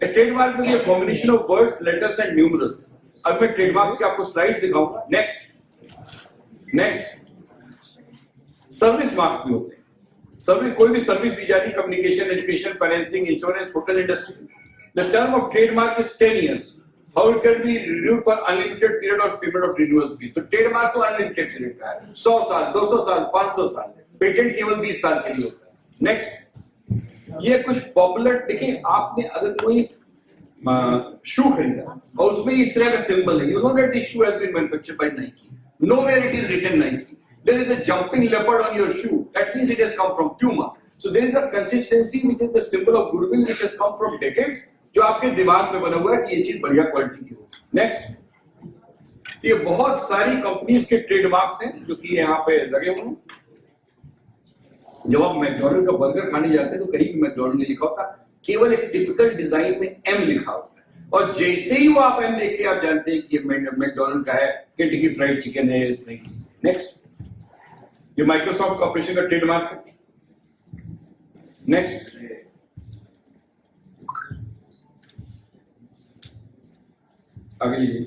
A trademark will be a combination of words, letters and numerals. अब मैं ट्रेडमार्क्स के आपको स्लाइड दिखाऊंगा। नेक्स्ट, सर्विस मार्क्स भी होते हैं। सर्विस, कोई भी सर्विस दी जा रही, communication, education, financing, insurance, hotel industry. The term of trademark is 10 years. How it can be renewed for unlimited period or payment of renewal fees. तो ट्रेडमार्क तो अनलिमिटेड पीरियड का है, 100 साल, 200 साल, 500 साल। पेटेंट केवल 20 साल के लिए होता है। नेक्स्ट, ये कुछ पॉपुलर, देखिए आपने अगर कोई शू खरीदा और उसमें इस तरह का सिंबल है, you know that this shoe has been manufactured by Nike, nowhere it is written Nike, there is a jumping leopard on your shoe, that means it has come from Puma. So there is a consistency which is the symbol of goodwill which has come from decades, जो आपके दिमाग में बना हुआ है कि ये चीज बढ़िया क्वालिटी की हो। नेक्स्ट, ये बहुत सारी कंपनीज के ट्रेडमार्क्स हैं जो कि यहाँ पे लगे हुए हैं। जब आप मैकडॉनल्ड का बर्गर खाने जाते हैं तो कहीं भी मैकडॉनल्ड नहीं लिखा होता, केवल एक टिपिकल डिजाइन में एम लिखा होता है, और जैसे ही वो आप एम देखते हैं आप जानते हैं कि ये मैकडॉनल्ड का है, केंटकी फ्राइड चिकन है, इस तरह की। नेक्स्ट, ये माइक्रोसॉफ्ट कॉर्पोरेशन का ट्रेडमार्क है। नेक्स्ट, आगे लीजिए।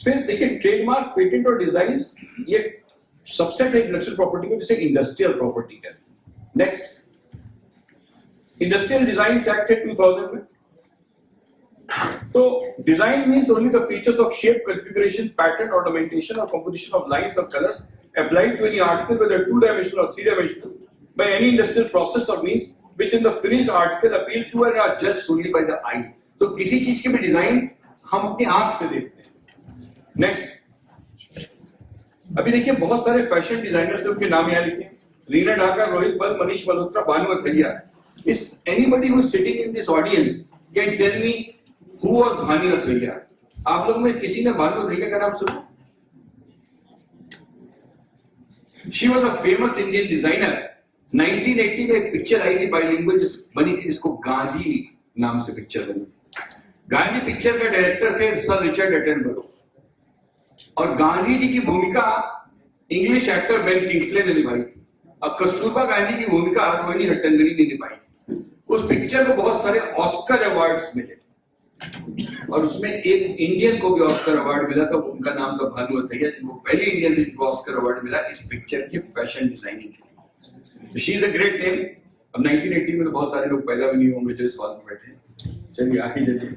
फिर देखिए ट्रेडमार्क, पेटेंट और डिजाइन ये सबसेट है इंटेलेक्चुअल प्रॉपर्टी में, जैसे इंडस्ट्रियल प्रॉपर्टी है। नेक्स्ट, इंडस्ट्रियल डिजाइन एक्ट है 2000 में। तो design means only the features of shape, configuration, pattern, ornamentation और कंपोजिशन ऑफ लाइंस और colours applied to any article whether 2-dimensional or 3-dimensional by any industrial process or means which in the finished article appeal to and are judged solely by the eye. तो किसी चीज के भी डिजाइन हम अपनी आंख से देखते हैं। नेक्स्ट, अभी देखिए बहुत सारे फैशन डिजाइनर्स के नाम यहाँ लिखे, रीना ढाका, रोहित बल, Manish Malhotra, Bhanu Athaiya. Is anybody who is sitting in this audience can tell me who was Bhanu Athaiya? आप लोग में किसी ने भानु अथैया का नाम सुना? She was a famous Indian designer. 1980 में एक पिक्चर आई थी बाइलिंगुअल बनी थी, जिसको गांधी नाम से पिक्चर बनी। गांधी पिक्चर का डायरेक्टर थे सर रिचर्ड एटनबरो, और गांधी जी की भूमिका इंग्लिश एक्टर बेन किंग्सले ने निभाई थी। अब कस्तूरबा गांधी की भूमिका रोहिणी हट्टंगडी ने निभाई थी। उस पिक्चर को बहुत सारे ऑस्कर अवार्ड्स मिले, और उसमें एक इंडियन को भी ऑस्कर अवार्ड मिला था, उनका नाम था भानु अथैया, जिनको पहली इंडियन को ऑस्कर अवार्ड मिला इस पिक्चर की फैशन डिजाइनिंग के लिए। तो she is a great name. अब 1980 में तो बहुत सारे लोग पैदा भी नहीं होंगे जो इस हॉल में बैठे हैं। चलिए आगे चलिए,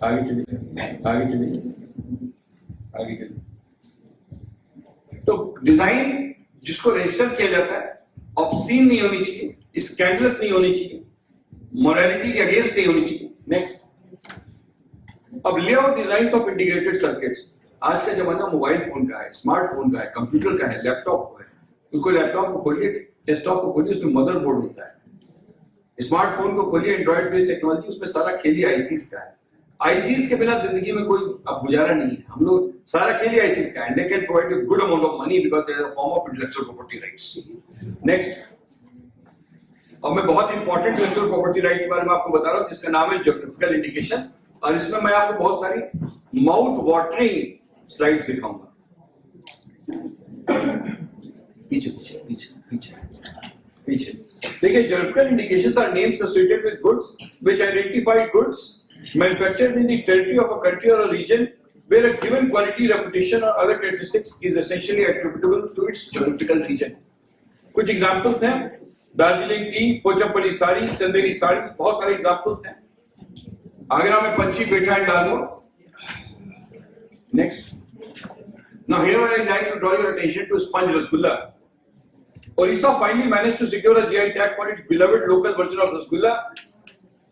आगे चलिए, आगे चलिए, आगे चलिए। तो डिजाइन जिसको रजिस्टर किया जाता है, ऑब्सीन नहीं होनी चाहिए, स्कैंडलस नहीं होनी चाहिए, मोरालिटी के अगेंस्ट नहीं होनी चाहिए। नेक्स्ट, अब layout designs of integrated circuits. आज का जमाना मोबाइल फोन का है, स्मार्टफोन का है, कंप्यूटर का है, लैपटॉप का है। उनको लैपटॉप को खोलिए, डेस्कटॉप को खोलिए, उसमें मदरबोर्ड होता है। स्मार्टफोन को खोलिए, एंड्रॉइड बेस्ड टेक्नोलॉजी, उसमें सारा खेल ही आईसीस का है। आईसीस के बिना जिंदगी में कोई अब गुजारा नहीं है। हम लोग सारा खेल ही आईसीस का है, and they can provide you good amount of money because there is a form of intellectual property rights. Next, और मैं बहुत इंपॉर्टेंट इंटेलेक्चुअल प्रॉपर्टी राइट के बारे में आपको बता रहा हूं, जिसका नाम है ज्योग्राफिकल इंडिकेशंस, और इसमें मैं आपको बहुत सारी माउथ वाटरिंग स्लाइड्स दिखाऊंगा। पीछे पीछे पीछे पीछे पीछे देखिए, geographical indications are names associated with goods which identify goods manufactured in the territory of a country or a region where a given quality, reputation or other characteristics is essentially attributable to its geographical region. कुछ एग्जांपल्स हैं, दार्जिलिंग टी, पोचमपल्ली साड़ी, चंदेरी साड़ी, बहुत सारे एग्जांपल्स हैं। आगरा में पंछी बैठा है डालो। Next, now here I like to draw your attention to sponge rasgulla. Orissa finally managed to secure a GI tag for its beloved local version of rasgulla.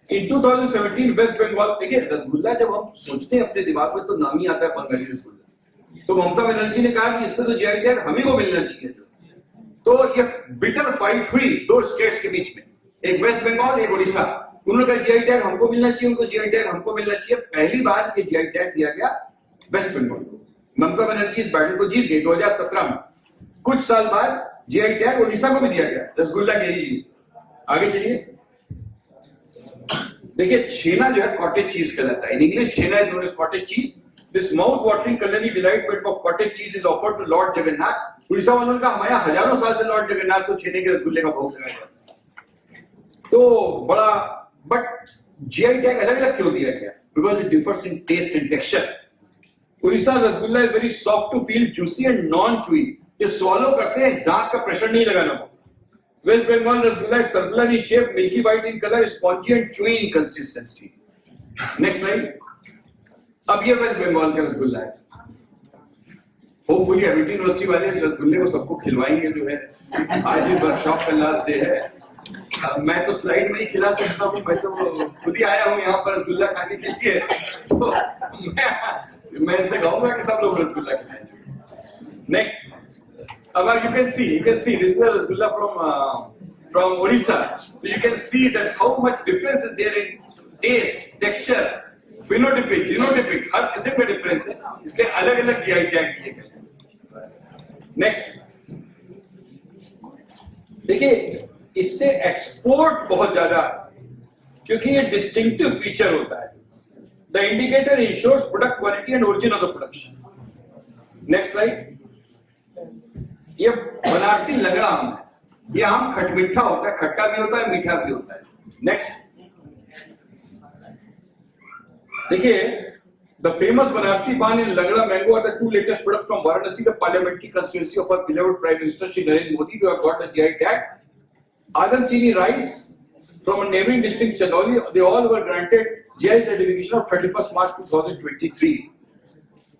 In 2017 West Bengal, देखिए रसगुल्ला जब हम सोचते हैं अपने दिमाग में तो नाम ही आता है बंगाली रसगुल्ला। तो ममता बनर्जी ने कहा कि इस पे तो जीआई टैग हम ही को मिलना चाहिए। तो ये बिटर फाइट हुई दो स्टेट्स के बीच में, एक वेस्ट बंगाल, एक उड़ीसा। उन्होंने कहा जीआई टैग हमको मिलना चाहिए, उनको जीआई टैग हमको मिलना चाहिए। पहली बार ये जीआई टैग दिया गया वेस्ट बंगाल को। ममता बनर्जी इस बैटल को जीत गई 2017 में। कुछ साल बाद जीआई टैग उड़ीसा को भी दिया गया रसगुल्ला के लिए। आगे चलिए, देखिए छेना जो है कॉटेज चीज कहलाता है। In English chhena is known as cottage cheese. This mouth watering culinary delight made of cottage cheese is offered to Lord Jagannath. Orissa वालों का हमारे हजारों साल से लॉर्ड जगन्नाथ को छेने के रसगुल्ले का भोग लगाया जाता है। तो बड़ा, बट जीआई टैग अलग अलग क्यों दिया गया? Because it differs in taste and texture. Orissa rasgulla is very soft to feel, juicy and non chewy. ये स्वॉलो करते हैं, दांत का प्रेशर नहीं लगाना पड़ता। West Bengal rasgulla is circular in shape, milky white in color, spongy and chewy in consistency. Next slide. अब ये वेस्ट बंगाल का रसगुल्ला है। होपफुली एमिटी यूनिवर्सिटी वाले इस रसगुल्ले को सबको खिलवाएंगे जो है। आज ही वर्कशॉप का लास्ट डे है। मैं तो स्लाइड में ही खिला सकता हूँ, मैं तो खुद ही आया हूँ यहाँ पर रसगुल्ला खाने के लिए। तो मैं इनसे कहूंगा कि सब लोग रसगुल्ला खिलाएंगे। नेक्स्ट, अब you can see this is the rasgulla from Odisha. So you can see that how much difference is there in taste, texture, phenotypic, genotypic, हर किस्म का difference है, इसलिए अलग अलग GI टैग दिए गए। नेक्स्ट, देखिए इससे एक्सपोर्ट बहुत ज्यादा, क्योंकि ये डिस्टिंक्टिव फीचर होता है। The indicator insures product quality and origin of the production. Next slide. ये बनारसी लगड़ा आम है। ये आम खटमिठा होता है, खट्टा भी होता है, मीठा भी होता है। नेक्स्ट, देखिए the famous Banarasi paan in Langda mango are the two latest product from Varanasi, the parliamentary constituency of our beloved prime minister Shri Narendra Modi, who have got the GI tag. Adam chini rice from a neighboring district Chanoli, they all were granted GI certification of 31st March 2023.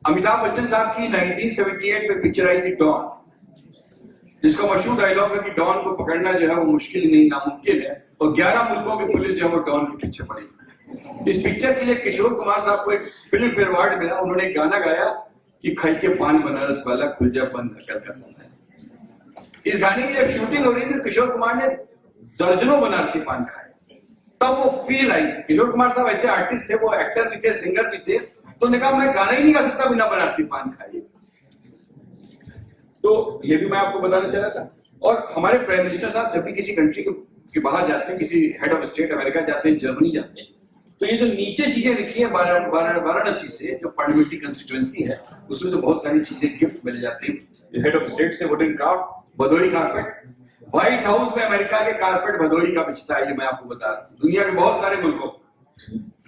Amitabh Bachchan साहब की 1978 में पिक्चर आई थी डॉन, जिसका मशहूर डायलॉग है कि डॉन को पकड़ना जो है वो मुश्किल नहीं नामुमकिन है, और 11 मुल्कों की पुलिस जो है वो डॉन के पीछे पड़ी। इस पिक्चर के लिए किशोर कुमार साहब को एक फिल्म फेयर अवार्ड मिला। उन्होंने एक गाना गाया कि खाई के पान बनारस वाला खुल जा बंद धक्का करता है। इस गाने की जब शूटिंग हो रही थी, किशोर कुमार ने दर्जनों बनारसी पान खाए, तब वो फील आई। किशोर कुमार साहब ऐसे आर्टिस्ट थे, वो एक्टर भी थे, सिंगर भी थे, तो उन्होंने कहा मैं गाना ही नहीं गा सकता बिना बनारसी पान खाए। तो ये भी मैं आपको बताना चाह रहा था। और हमारे प्राइम मिनिस्टर साहब जब भी किसी कंट्री के बाहर जाते हैं, किसी हेड ऑफ स्टेट अमेरिका जाते हैं, जर्मनी जाते हैं, तो ये जो नीचे चीजें लिखी है वाराणसी से, जो पार्लियामेंट्री कंस्टिट्यूएंसी है, उसमें तो बहुत सारी चीजें गिफ्ट मिल जाती है। हेड ऑफ स्टेट से wooden craft, Bhadohi carpet, white house में अमेरिका के कारपेट भदोही का बिछता है, ये मैं आपको बता रहा हूँ, दुनिया के बहुत सारे मुल्कों।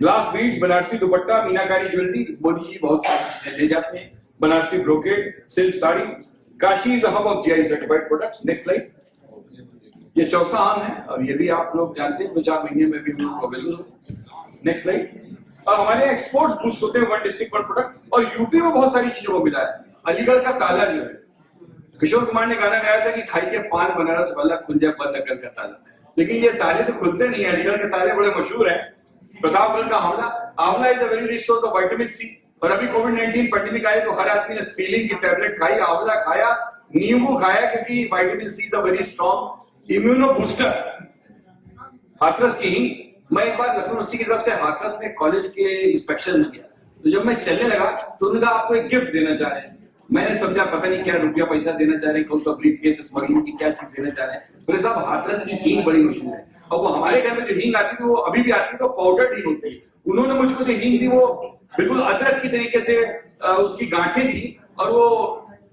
ग्लास बीड्स, बनारसी दुपट्टा, मीनाकारी ज्वेलरी, मोदी जी बहुत सारी चीजें ले जाते हैं। Banarasi brocade, silk sari. Kashi is a hub of GI certified products. Next slide. ये चौसा आम है और ये भी आप लोग जानते हैं 2-4 महीने में भी हम लोग अवेलेबल हो। Next slide. और हमारे एक्सपोर्ट्स बूस्ट होते हैं, वन डिस्ट्रिक्ट वन प्रोडक्ट। और यूपी में बहुत सारी चीजों को मिला है। अलीगढ़ का ताला जो है, किशोर कुमार ने गाना गाया था कि खाई के पान बनारस वाला खुल जाए बंद अकल का ताला, लेकिन ये ताले तो खुलते नहीं है। अलीगढ़ के ताले बड़े मशहूर हैं। प्रतापगढ़ का amla is a very rich source of vitamin C. और अभी कोविड-19 पैंडेमिक आए तो हर आदमी ने सीलिंग की टैबलेट खाई, आंवला खाया, नींबू खाया, क्योंकि vitamin C is a very strong immuno booster. Hathras की हींग। मैं एक बार लखनऊ यूनिवर्सिटी की तरफ से हाथरस में कॉलेज के इंस्पेक्शन में गया, तो जब मैं चलने लगा तो उन्होंने कहा आपको एक गिफ्ट देना चाह रहे हैं। मैंने समझा पता नहीं क्या रुपया पैसा देना चाह रहे हैं, कौन सा ब्रीफ केस स्मगलिंग की क्या चीज देना चाह रहे हैं। बोले साहब हाथरस की हींग बड़ी मशहूर है, और वो हमारे घर में जो हींग आती थी वो अभी भी आती है, तो पाउडर हींग होती है। उन्होंने मुझको जो हींग दी वो बिल्कुल अदरक की तरीके से उसकी गांठें थी, और वो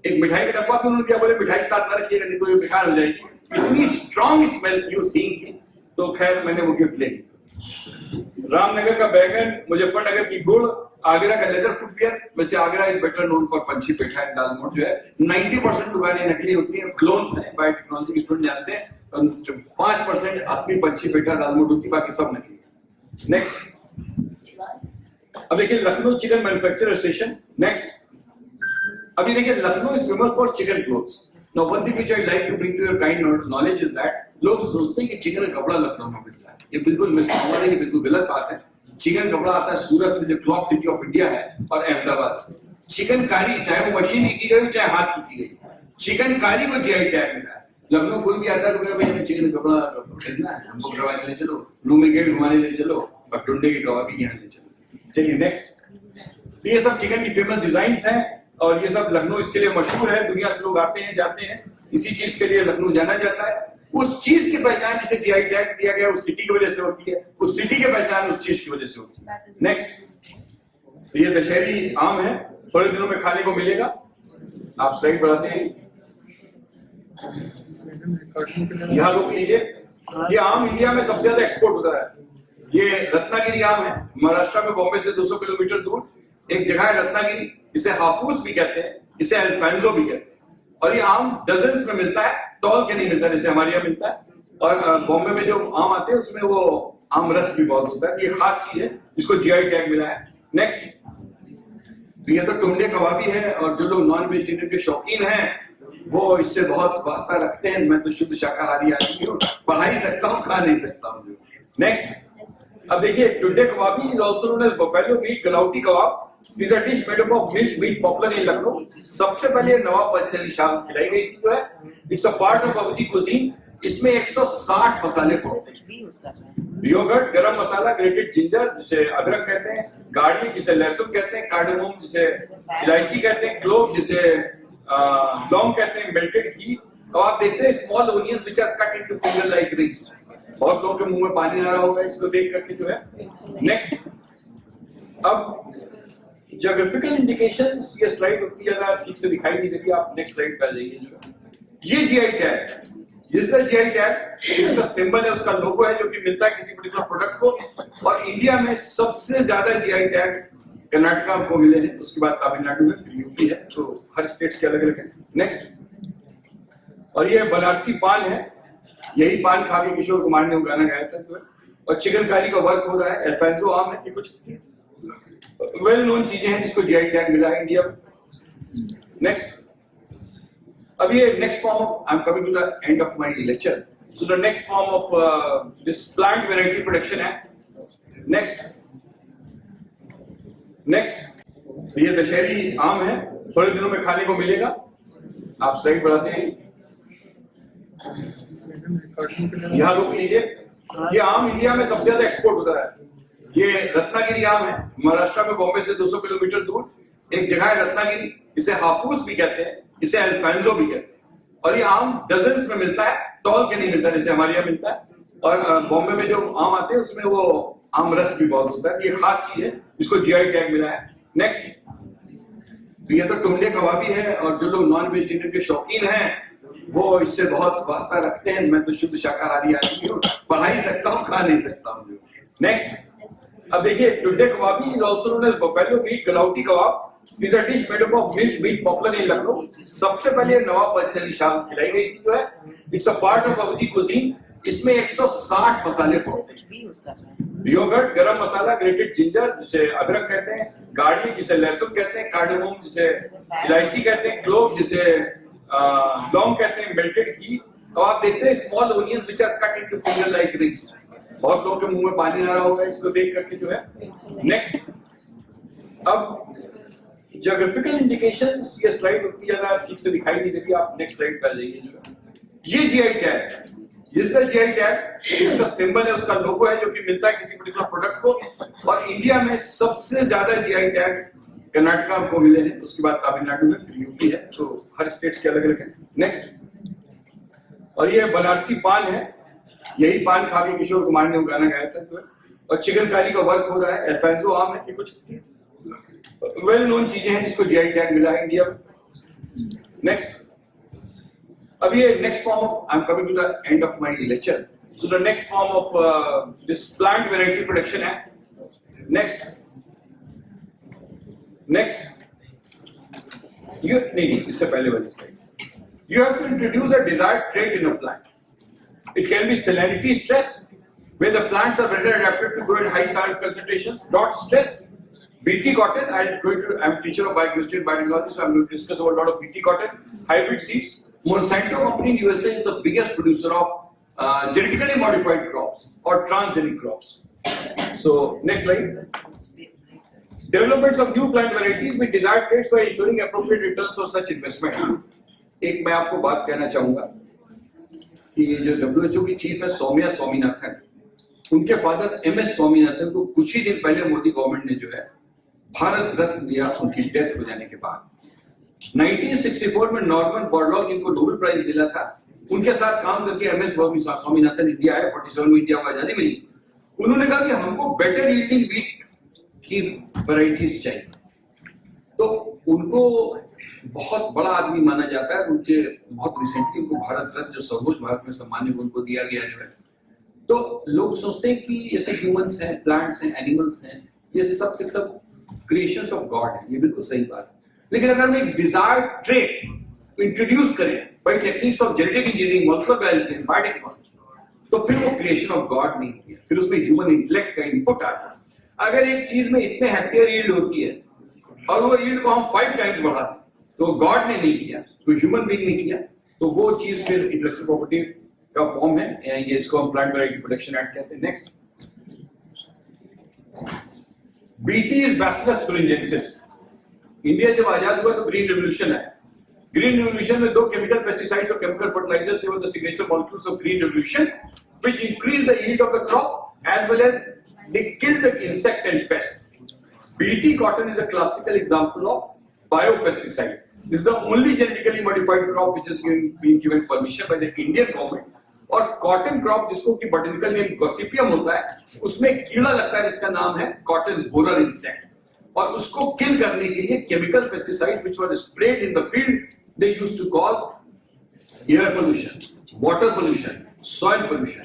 एक मिठाई का डब्बा भी उन्होंने दिया। बोले मिठाई साथ ना रखिएगा नहीं तो ये बेकार हो जाएगी। इतनी स्ट्रॉन्ग स्मेल थी उस हींग की। तो खैर मैंने वो गिफ्ट ले ली। रामनगर का बैगन, मुजफ्फरनगर की गुड़, आगरा का लेदर फुटवियर। वैसे Agra is better known for पंछी पेठा एंड दालमोट, जो है 90% दुकानें नकली होती हैं, क्लोन्स हैं, बायोटेक्नोलॉजी के स्टूडेंट जानते हैं। 5% असली पंछी पेठा दालमोट होती, बाकी सब नकली है। नेक्स्ट। अब देखिए Lucknow chikan manufacturer association. Next. अभी देखिए Lucknow is famous for chikan clothes. Now one thing which I like to bring to your kind knowledge is that लोग सोचते हैं कि चिकन का कपड़ा लखनऊ में मिलता है। ये बिल्कुल मिसनोमर है, ये बिल्कुल गलत बात है। चिकन कपड़ा आता है सूरत से, जो क्लॉथ सिटी ऑफ इंडिया है, और अहमदाबाद से। चिकनकारी चाहे वो मशीन की गई चाहे हाथ की गई, चिकनकारी को जीआई टैग मिला है। लखनऊ कोई भी आता है तो भाई चिकन कपड़ा खरीदना है, हमको करवाने ले चलो, रूमी गेट घुमाने ले चलो, और टुंडे के कबाबी यहाँ ले चलो। चलिए नेक्स्ट। तो ये सब चिकन की फेमस डिजाइन हैं, और ये सब लखनऊ इसके लिए मशहूर है, दुनिया से लोग आते हैं जाते हैं। इसी चीज के लिए लखनऊ जाना जाता है। उस चीज की पहचान जिसे जीआई टैग दिया गया उस सिटी की वजह से होती है, उस सिटी की पहचान उस चीज की वजह से होती है। नेक्स्ट, ये दशहरी आम है, थोड़े दिनों में खाने को मिलेगा। आप स्लाइड बढ़ाते हैं, यहाँ रोक लीजिए। ये आम इंडिया में सबसे ज्यादा एक्सपोर्ट होता है। ये रत्नागिरी आम है, महाराष्ट्र में बॉम्बे से 200 किलोमीटर दूर एक जगह है रत्नागिरी, इसे हाफूस भी कहते हैं, इसे अल्फांसो भी कहते हैं। और ये आम डजन्स में मिलता है, तौल के नहीं मिलता जैसे हमारे यहाँ मिलता है। और बॉम्बे में जो आम आते हैं उसमें वो आम रस भी बहुत होता है। ये खास चीज है, इसको जीआई टैग मिला है। नेक्स्ट, तो ये तो टुंडे कबाबी है, और जो लोग नॉन वेजिटेरियन के शौकीन हैं वो इससे बहुत वास्ता रखते हैं। मैं तो शुद्ध शाकाहारी आदमी हूँ, पढ़ा ही सकता हूँ, खा नहीं सकता हूँ। नेक्स्ट, अब देखिए, Tunde Kababi is also known as buffalo meat Galauti kebab is a dish made up of mixed meat popular in Lucknow. सबसे पहले नवाब वाजिद अली शाह को खिलाई गई थी जो है, it's a part of Awadhi cuisine. इसमें 160 मसाले पड़ते हैं। योगर्ट, गरम मसाला, ग्रेटेड जिंजर जिसे अदरक कहते हैं, गार्लिक जिसे लहसुन कहते हैं, कार्डेमोम जिसे इलायची कहते हैं, क्लोव जिसे लौंग कहते हैं, मेल्टेड घी। और आप देखते हैं small onions which are cut into finger like rings. बहुत लोगों के मुंह में पानी आ रहा होगा इसको देख करके जो है। नेक्स्ट, अब ज्योग्राफिकल इंडिकेशंस, ये स्लाइड उतनी ज्यादा ठीक से दिखाई नहीं देती, आप नेक्स्ट स्लाइड पे आ जाइए। जो ये जीआई टैग, जिसका जीआई टैग इसका सिंबल है, उसका लोगो है जो कि मिलता है किसी पर्टिकुलर प्रोडक्ट को। और इंडिया में सबसे ज्यादा जीआई टैग कर्नाटका को मिले हैं, उसके बाद तमिलनाडु है, फिर यूपी है। तो हर स्टेट्स के अलग अलग है। नेक्स्ट, और ये बनारसी पान है, यही पान खा के किशोर कुमार ने गाना गाया था जो है। और चिकनकारी का वर्क हो रहा है, अल्फांसो आम है। ये कुछ वेल नोन चीजें हैं जिसको जीआई टैग मिला है इंडिया में। नेक्स्ट, अब ये next form of, I am coming to the end of my lecture. So the next form of this plant variety production है। नेक्स्ट, ये दशहरी आम है, थोड़े दिनों में खाने को मिलेगा। आप स्लाइड बढ़ाते हैं, यहाँ रोक लीजिए। ये आम इंडिया में सबसे ज्यादा एक्सपोर्ट होता है। ये रत्नागिरी आम है, महाराष्ट्र में बॉम्बे से 200 किलोमीटर दूर एक जगह है रत्नागिरी, इसे हाफूस भी कहते हैं, इसे अल्फांसो भी कहते हैं। और ये आम डजन्स में मिलता है, तौल के नहीं मिलता जैसे हमारे यहाँ मिलता है। और बॉम्बे में जो आम आते हैं उसमें वो आम रस भी बहुत होता है। ये खास चीज है, इसको जीआई टैग मिला है। नेक्स्ट, तो ये तो टुंडे कबाबी है, और जो लोग नॉन वेजिटेरियन के शौकीन हैं वो इससे बहुत वास्ता रखते हैं। मैं तो शुद्ध शाकाहारी आदमी हूँ, पढ़ा ही सकता हूँ, खा नहीं सकता हूँ। नेक्स्ट, अब देखिए, Tunde Kababi is also known as buffalo meat Galauti kebab is a dish made up of mixed meat popular in Lucknow. सबसे पहले नवाब वाजिद अली शाह को खिलाई गई थी जो है, it's a part of Awadhi cuisine. इसमें 160 मसाले पड़ते हैं। योगर्ट, गरम मसाला, ग्रेटेड जिंजर जिसे अदरक कहते हैं, गार्लिक जिसे लहसुन कहते हैं, कार्डेमोम जिसे इलायची कहते हैं, क्लोव जिसे लौंग कहते हैं, मेल्टेड घी। और आप देखते हैं small onions which are cut into finger like rings. बहुत लोगों के मुंह में पानी आ रहा होगा इसको देख करके जो है। नेक्स्ट, अब ज्योग्राफिकल इंडिकेशंस, ये स्लाइड उतनी ज्यादा ठीक से दिखाई नहीं देती, आप नेक्स्ट स्लाइड पे आ जाइए। जो ये जीआई टैग, जिसका जीआई टैग इसका सिंबल है, उसका लोगो है जो कि मिलता है किसी पर्टिकुलर प्रोडक्ट को। और इंडिया में सबसे ज्यादा जीआई टैग कर्नाटका को मिले हैं, उसके बाद तमिलनाडु है, फिर यूपी है। तो हर स्टेट्स के अलग अलग है। नेक्स्ट, और ये बनारसी पान है, यही पान खा के किशोर कुमार ने गाना गाया था जो है। और चिकनकारी का वर्क हो रहा है, अल्फांसो आम है। ये कुछ वेल नोन चीजें हैं जिसको जीआई टैग मिला है इंडिया में। नेक्स्ट, अब ये next form of, I am coming to the end of my lecture. So the next form of this plant variety production है। नेक्स्ट, you नहीं, इससे पहले वाली slide. You have to introduce a desired trait in a plant. It can be salinity stress, where the plants are better adapted to grow in high salt concentrations. Dot stress, Bt cotton. I'm a teacher of biochemistry and biotechnology, so I'm going to discuss about a lot of Bt cotton. Hybrid seeds. Monsanto company in USA is the biggest producer of genetically modified crops or transgenic crops. So next slide. Developments of new plant varieties with desired traits for ensuring appropriate returns on such investment. एक मैं आपको बात कहना चाहूंगा कि जो WHO की चीफ है सौम्या स्वामीनाथन, उनके फादर MS स्वामीनाथन को कुछ ही दिन पहले मोदी गवर्नमेंट ने जो है भारत रत्न दिया उनकी डेथ हो जाने के बाद। 1964 में नॉर्मन बॉरलॉग, जिनको नोबेल प्राइज मिला था, उनके साथ काम करके एमएस स्वामीनाथन इंडिया आए, 47 में इंडिया को आजादी मिली। उन्होंने कहा कि हमको बेटर यील्डिंग व्हीट की वैरायटीज चाहिए। तो उनको बहुत बड़ा आदमी माना जाता है। उनके बहुत रिसेंटली उनको भारत रत्न, जो सर्वोच्च भारत में सम्मान है, उनको दिया गया है। तो लोग सोचते हैं कि जैसे ह्यूमंस हैं, प्लांट्स हैं, एनिमल्स हैं, ये सब के सब क्रिएशंस ऑफ गॉड है। ये बिल्कुल सही बात है। लेकिन अगर हम एक डिजायर्ड ट्रेट इंट्रोड्यूस करें by techniques of genetic engineering, molecular biology, biotechnology, तो फिर वो क्रिएशन ऑफ गॉड नहीं है, फिर उसमें ह्यूमन इंटेलेक्ट का इनपुट आता है। अगर एक चीज में इतने हेक्टेयर यील्ड होती है और वो यील्ड को हम 5 टाइम्स बढ़ा दें, तो गॉड ने नहीं किया, तो ह्यूमन बीइंग ने किया, तो वो चीज फिर इंटेलेक्चुअल प्रॉपर्टी का फॉर्म है। ये इसको हम प्लांट वैरायटी प्रोटेक्शन एक्ट कहते हैं। Next, BT is bacillus thuringiensis। India जब आजाद हुआ तो ग्रीन रेवोल्यूशन आया। ग्रीन रेवोल्यूशन में 2 केमिकल पेस्टिसाइड्स और chemical fertilizers, they were the signature molecules of green revolution, which increased the yield of the crop as well as they killed the insect and pest. BT cotton is a classical example of biopesticide. This is the only genetically modified crop which has been given permission by the Indian government. और कॉटन क्रॉप, जिसको कि बॉटनिकल नेम गॉसिपियम होता है, उसमें कीड़ा लगता है जिसका नाम है कॉटन बोरर इंसेक्ट, और उसको किल करने के लिए chemical pesticide which were spread in the field, they used to cause air pollution, water pollution, soil pollution.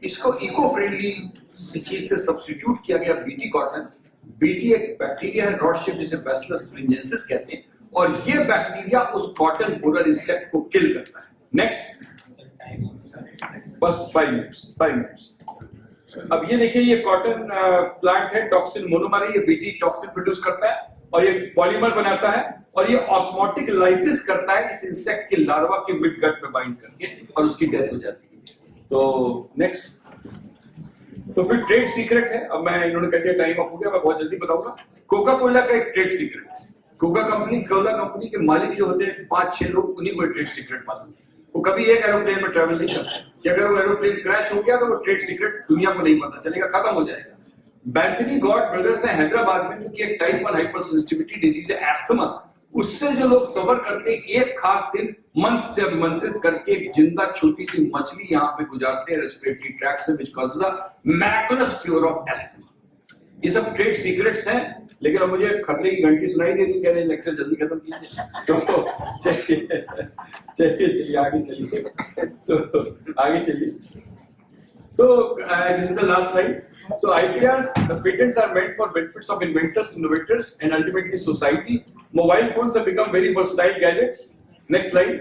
इसको इको फ्रेंडली चीज से सब्स्टिट्यूट किया गया बीटी कॉटन। बीटी एक बैक्टीरिया है, रॉड शेप, जिसे बैसिलस thuringiensis कहते हैं, और ये बैक्टीरिया उस कॉटन बोरर इंसेक्ट को किल करता है। नेक्स्ट, बस 5 मिनट्स। अब ये देखिए, ये कॉटन प्लांट है, टॉक्सिन मोनोमर है, ये बीटी टॉक्सिन प्रोड्यूस करता है और ये पॉलीमर बनाता है, और ये ऑस्मोटिक लाइसिस करता है इस इंसेक्ट के लार्वा के मिड गट में बाइंड करके, और उसकी डेथ हो जाती है। तो नेक्स्ट, तो फिर ट्रेड सीक्रेट है। अब मैं, इन्होंने कह दिया टाइम अप हो गया, मैं बहुत जल्दी बताऊंगा। कोका कोला का एक ट्रेड सीक्रेट, कोका कंपनी के मालिक जो होते हैं 5-6 लोग, उन्हीं को ट्रेड सीक्रेट मालूम है। वो कभी एक एरोप्लेन में ट्रैवल नहीं करते कि अगर वो एरोप्लेन क्रैश हो गया तो वो ट्रेड सीक्रेट दुनिया को नहीं पता चलेगा, खत्म हो जाएगा। बैंथनी गॉड ब्रदर्स है हैदराबाद में, जो कि एक टाइप 1 हाइपर सेंसिटिविटी डिजीज है, एस्थमा। उससे जो लोग सफर करते हैं, एक खास दिन मंत्र से अभिमंत्रित करके एक जिंदा छोटी सी मछली यहाँ पे गुजारते हैं रेस्पिरेटरी ट्रैक्ट से, which causes the miraculous cure of asthma. ये सब ट्रेड सीक्रेट्स हैं। लेकिन अब मुझे खतरे की घंटी सुनाई दे रही, कह रहे लेक्चर जल्दी खत्म कीजिए। तो चलिए आगे चलिए। तो आगे चलिए। तो this is the last slide. So IPRs, the patents are meant for benefits of inventors, innovators, and ultimately society. Mobile phones have become very versatile gadgets. Next slide.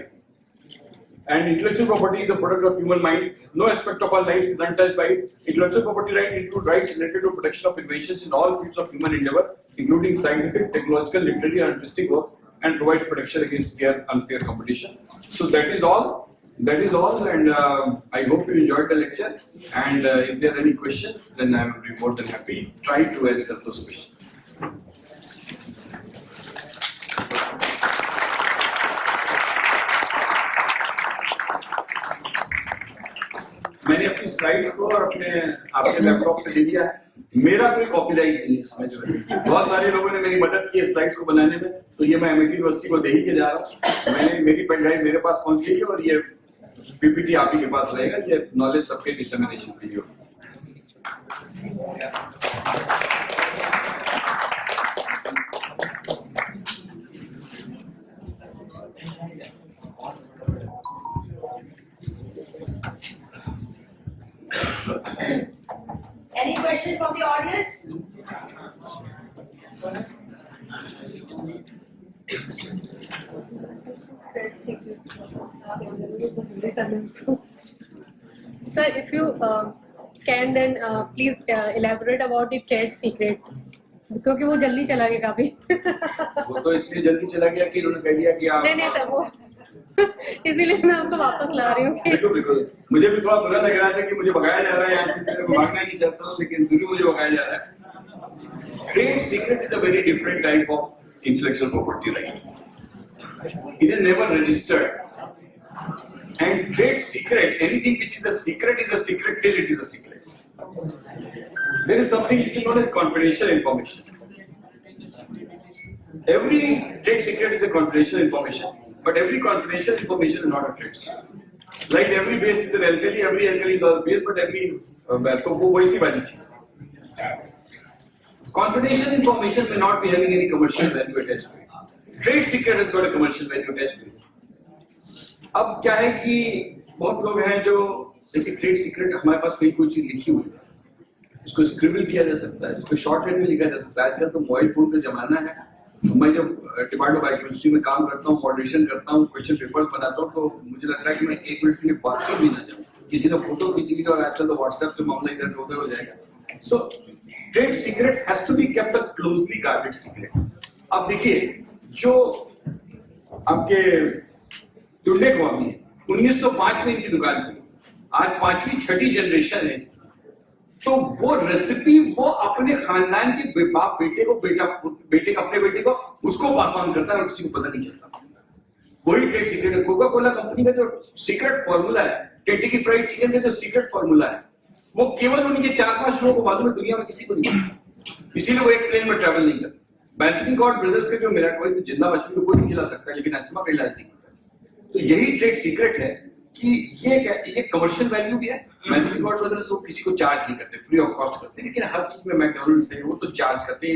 And intellectual property is a product of human mind. No aspect of our lives is untouched by it. Intellectual property rights include rights related to protection of inventions in all fields of human endeavor, including scientific, technological, literary, and artistic works, and provides protection against unfair competition. So that is all. And I hope you enjoyed the lecture. And if there are any questions, then I will be more than happy to try to answer those questions. मैंने अपनी स्लाइड्स को और आपके लैपटॉप से ले लिया है। मेरा कोई कॉपीराइट नहीं है इसमें। जो है बहुत सारे लोगों ने मेरी मदद की है स्लाइड्स को बनाने में, तो ये मैं एमिटी यूनिवर्सिटी को दे ही के जा रहा हूँ। मेरी पेन ड्राइव मेरे पास पहुंच गई है और ये पीपीटी आप ही के पास रहेगा। ये नॉलेज सबके डिसमिनेशन के लिए होगा। Any questions from the audience? Sir, if you can then please elaborate about the trade secret, क्योंकि वो जल्दी चला गया काफी। वो तो इसलिए जल्दी चला गया कि उन्होंने कह दिया कि आप नहीं सर, वो इसीलिए मैं आपको वापस ला रही हूँ। बिल्कुल मुझे भी थोड़ा बुरा लग रहा था कि मुझे भगाया जा रहा है यहाँ से, मैं भागना नहीं चाहता हूँ, लेकिन फिर भी मुझे भगाया जा रहा है। Trade secret is a very different type of intellectual property right. It is never registered, and trade secret, anything which is a secret till it is a secret. There is something which is known as confidential information. Every trade secret is a confidential information, but every confidential information is not a trade secret. Like every base is an alkali, every alkali is a base, but every तो वो वैसी वाली चीज. Confidential information may not be having any commercial value attached to it. Trade secret has got a commercial value attached to it. अब क्या है कि बहुत लोग हैं जो देखिए ट्रेड सीक्रेट हमारे पास कहीं कोई चीज लिखी हुई है, उसको स्क्रिबल किया जा सकता है, उसको शॉर्ट हैंड में लिखा जा सकता है. आजकल तो मोबाइल फोन का जमाना है. मैं जब डिपार्टमेंट ऑफ बायोकेमिस्ट्री में काम करता हूँ, मॉडरेशन करता हूँ, क्वेश्चन पेपर्स बनाता हूँ, तो मुझे लगता है कि मैं 1 मिनट के लिए बाथरूम भी ना जाऊँ, किसी ने फोटो खींच ली और आजकल तो व्हाट्सएप पे मामला इधर उधर हो जाएगा. So trade secret has to be kept a closely guarded secret. अब देखिए जो आपके टुंडे कॉफी है 1905 में इनकी दुकान खुली, आज 5वीं 6ठी जनरेशन है इसकी. तो वो रेसिपी वो अपने खानदान के बाप बेटे को बेटे का अपने बेटे को उसको पास ऑन करता है और किसी को पता नहीं चलता. वही ट्रेड सीक्रेट है. कोका कोला कंपनी का जो सीक्रेट फॉर्मूला है, केंटकी फ्राइड चिकन का जो सीक्रेट फॉर्मूला है, वो केवल उनके 4-5 लोगों को मालूम है, दुनिया में किसी को नहीं. इसीलिए वो एक प्लेन में ट्रैवल नहीं करते. बैंथनी कॉर्ड ब्रदर्स के जो मेरा कोई तो जिंदा मछली तो कोई भी खिला सकता है, लेकिन अस्थमा का इलाज नहीं होता. तो यही ट्रेड सीक्रेट है कि ये कमर्शियल वैल्यू भी है. बैंथनी कॉर्ड ब्रदर्स वो किसी को चार्ज नहीं करते, फ्री ऑफ कॉस्ट करते हैं, लेकिन हर चीज में मैकडॉनल्ड्स है वो तो चार्ज करते हैं.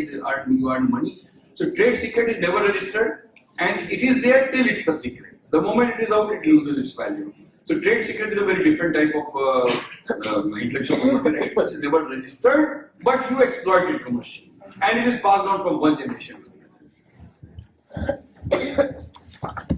You earn money. So trade secret is never registered and it is there till it's a secret. The moment it is out, it loses its value. So trade secret is a very different type of intellectual property right, which is never registered, but you exploit it commercially, and it is passed on from one generation to the other.